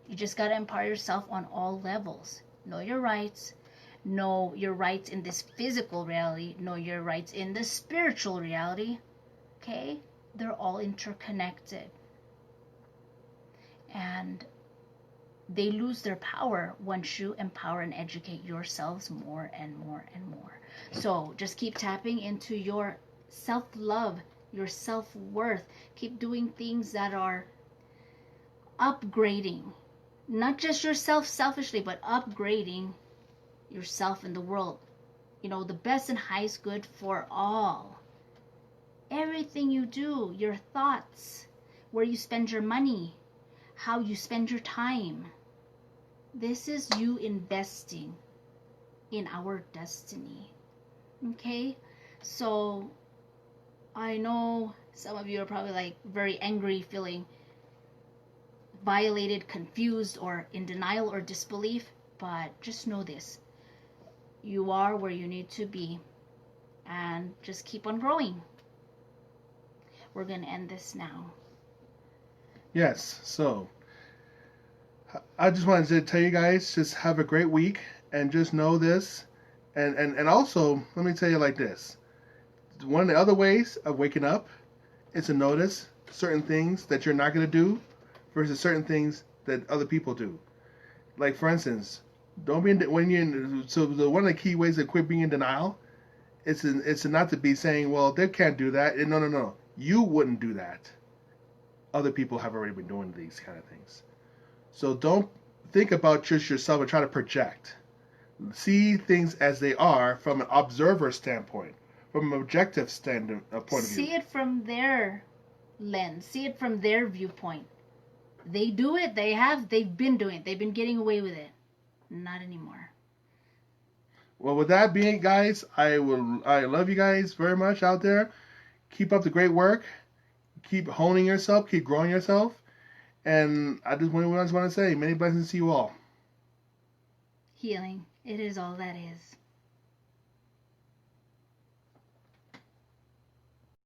Speaker 2: You just got to empower yourself on all levels. Know your rights. Know your rights in this physical reality. Know your rights in the spiritual reality. Okay? They're all interconnected. And they lose their power once you empower and educate yourselves more and more and more. So just keep tapping into your self-love, your self-worth. Keep doing things that are upgrading. Not just yourself selfishly, but upgrading yourself in the world. You know, the best and highest good for all. Everything you do, your thoughts, where you spend your money, how you spend your time. This is you investing in our destiny. Okay? So, I know some of you are probably like very angry, feeling violated, confused, or in denial or disbelief, but just know this. You are where you need to be, and just keep on growing. We're going to end this now.
Speaker 1: Yes, so I just wanted to tell you guys, just have a great week, and just know this. And also, let me tell you like this. One of the other ways of waking up is to notice certain things that you're not going to do versus certain things that other people do. Like, for instance, don't be when you. So one of the key ways to quit being in denial is to not to be saying, well, they can't do that. And no. You wouldn't do that. Other people have already been doing these kind of things. So don't think about just yourself and try to project. See things as they are from an observer standpoint, from an objective point of view.
Speaker 2: See it from their lens. See it from their viewpoint. They do it. They've been doing it. They've been getting away with it. Not anymore.
Speaker 1: Well, with that being, guys, I love you guys very much out there. Keep up the great work. Keep honing yourself. Keep growing yourself. And I just want to say, many blessings to you all.
Speaker 2: Healing. It is all that is.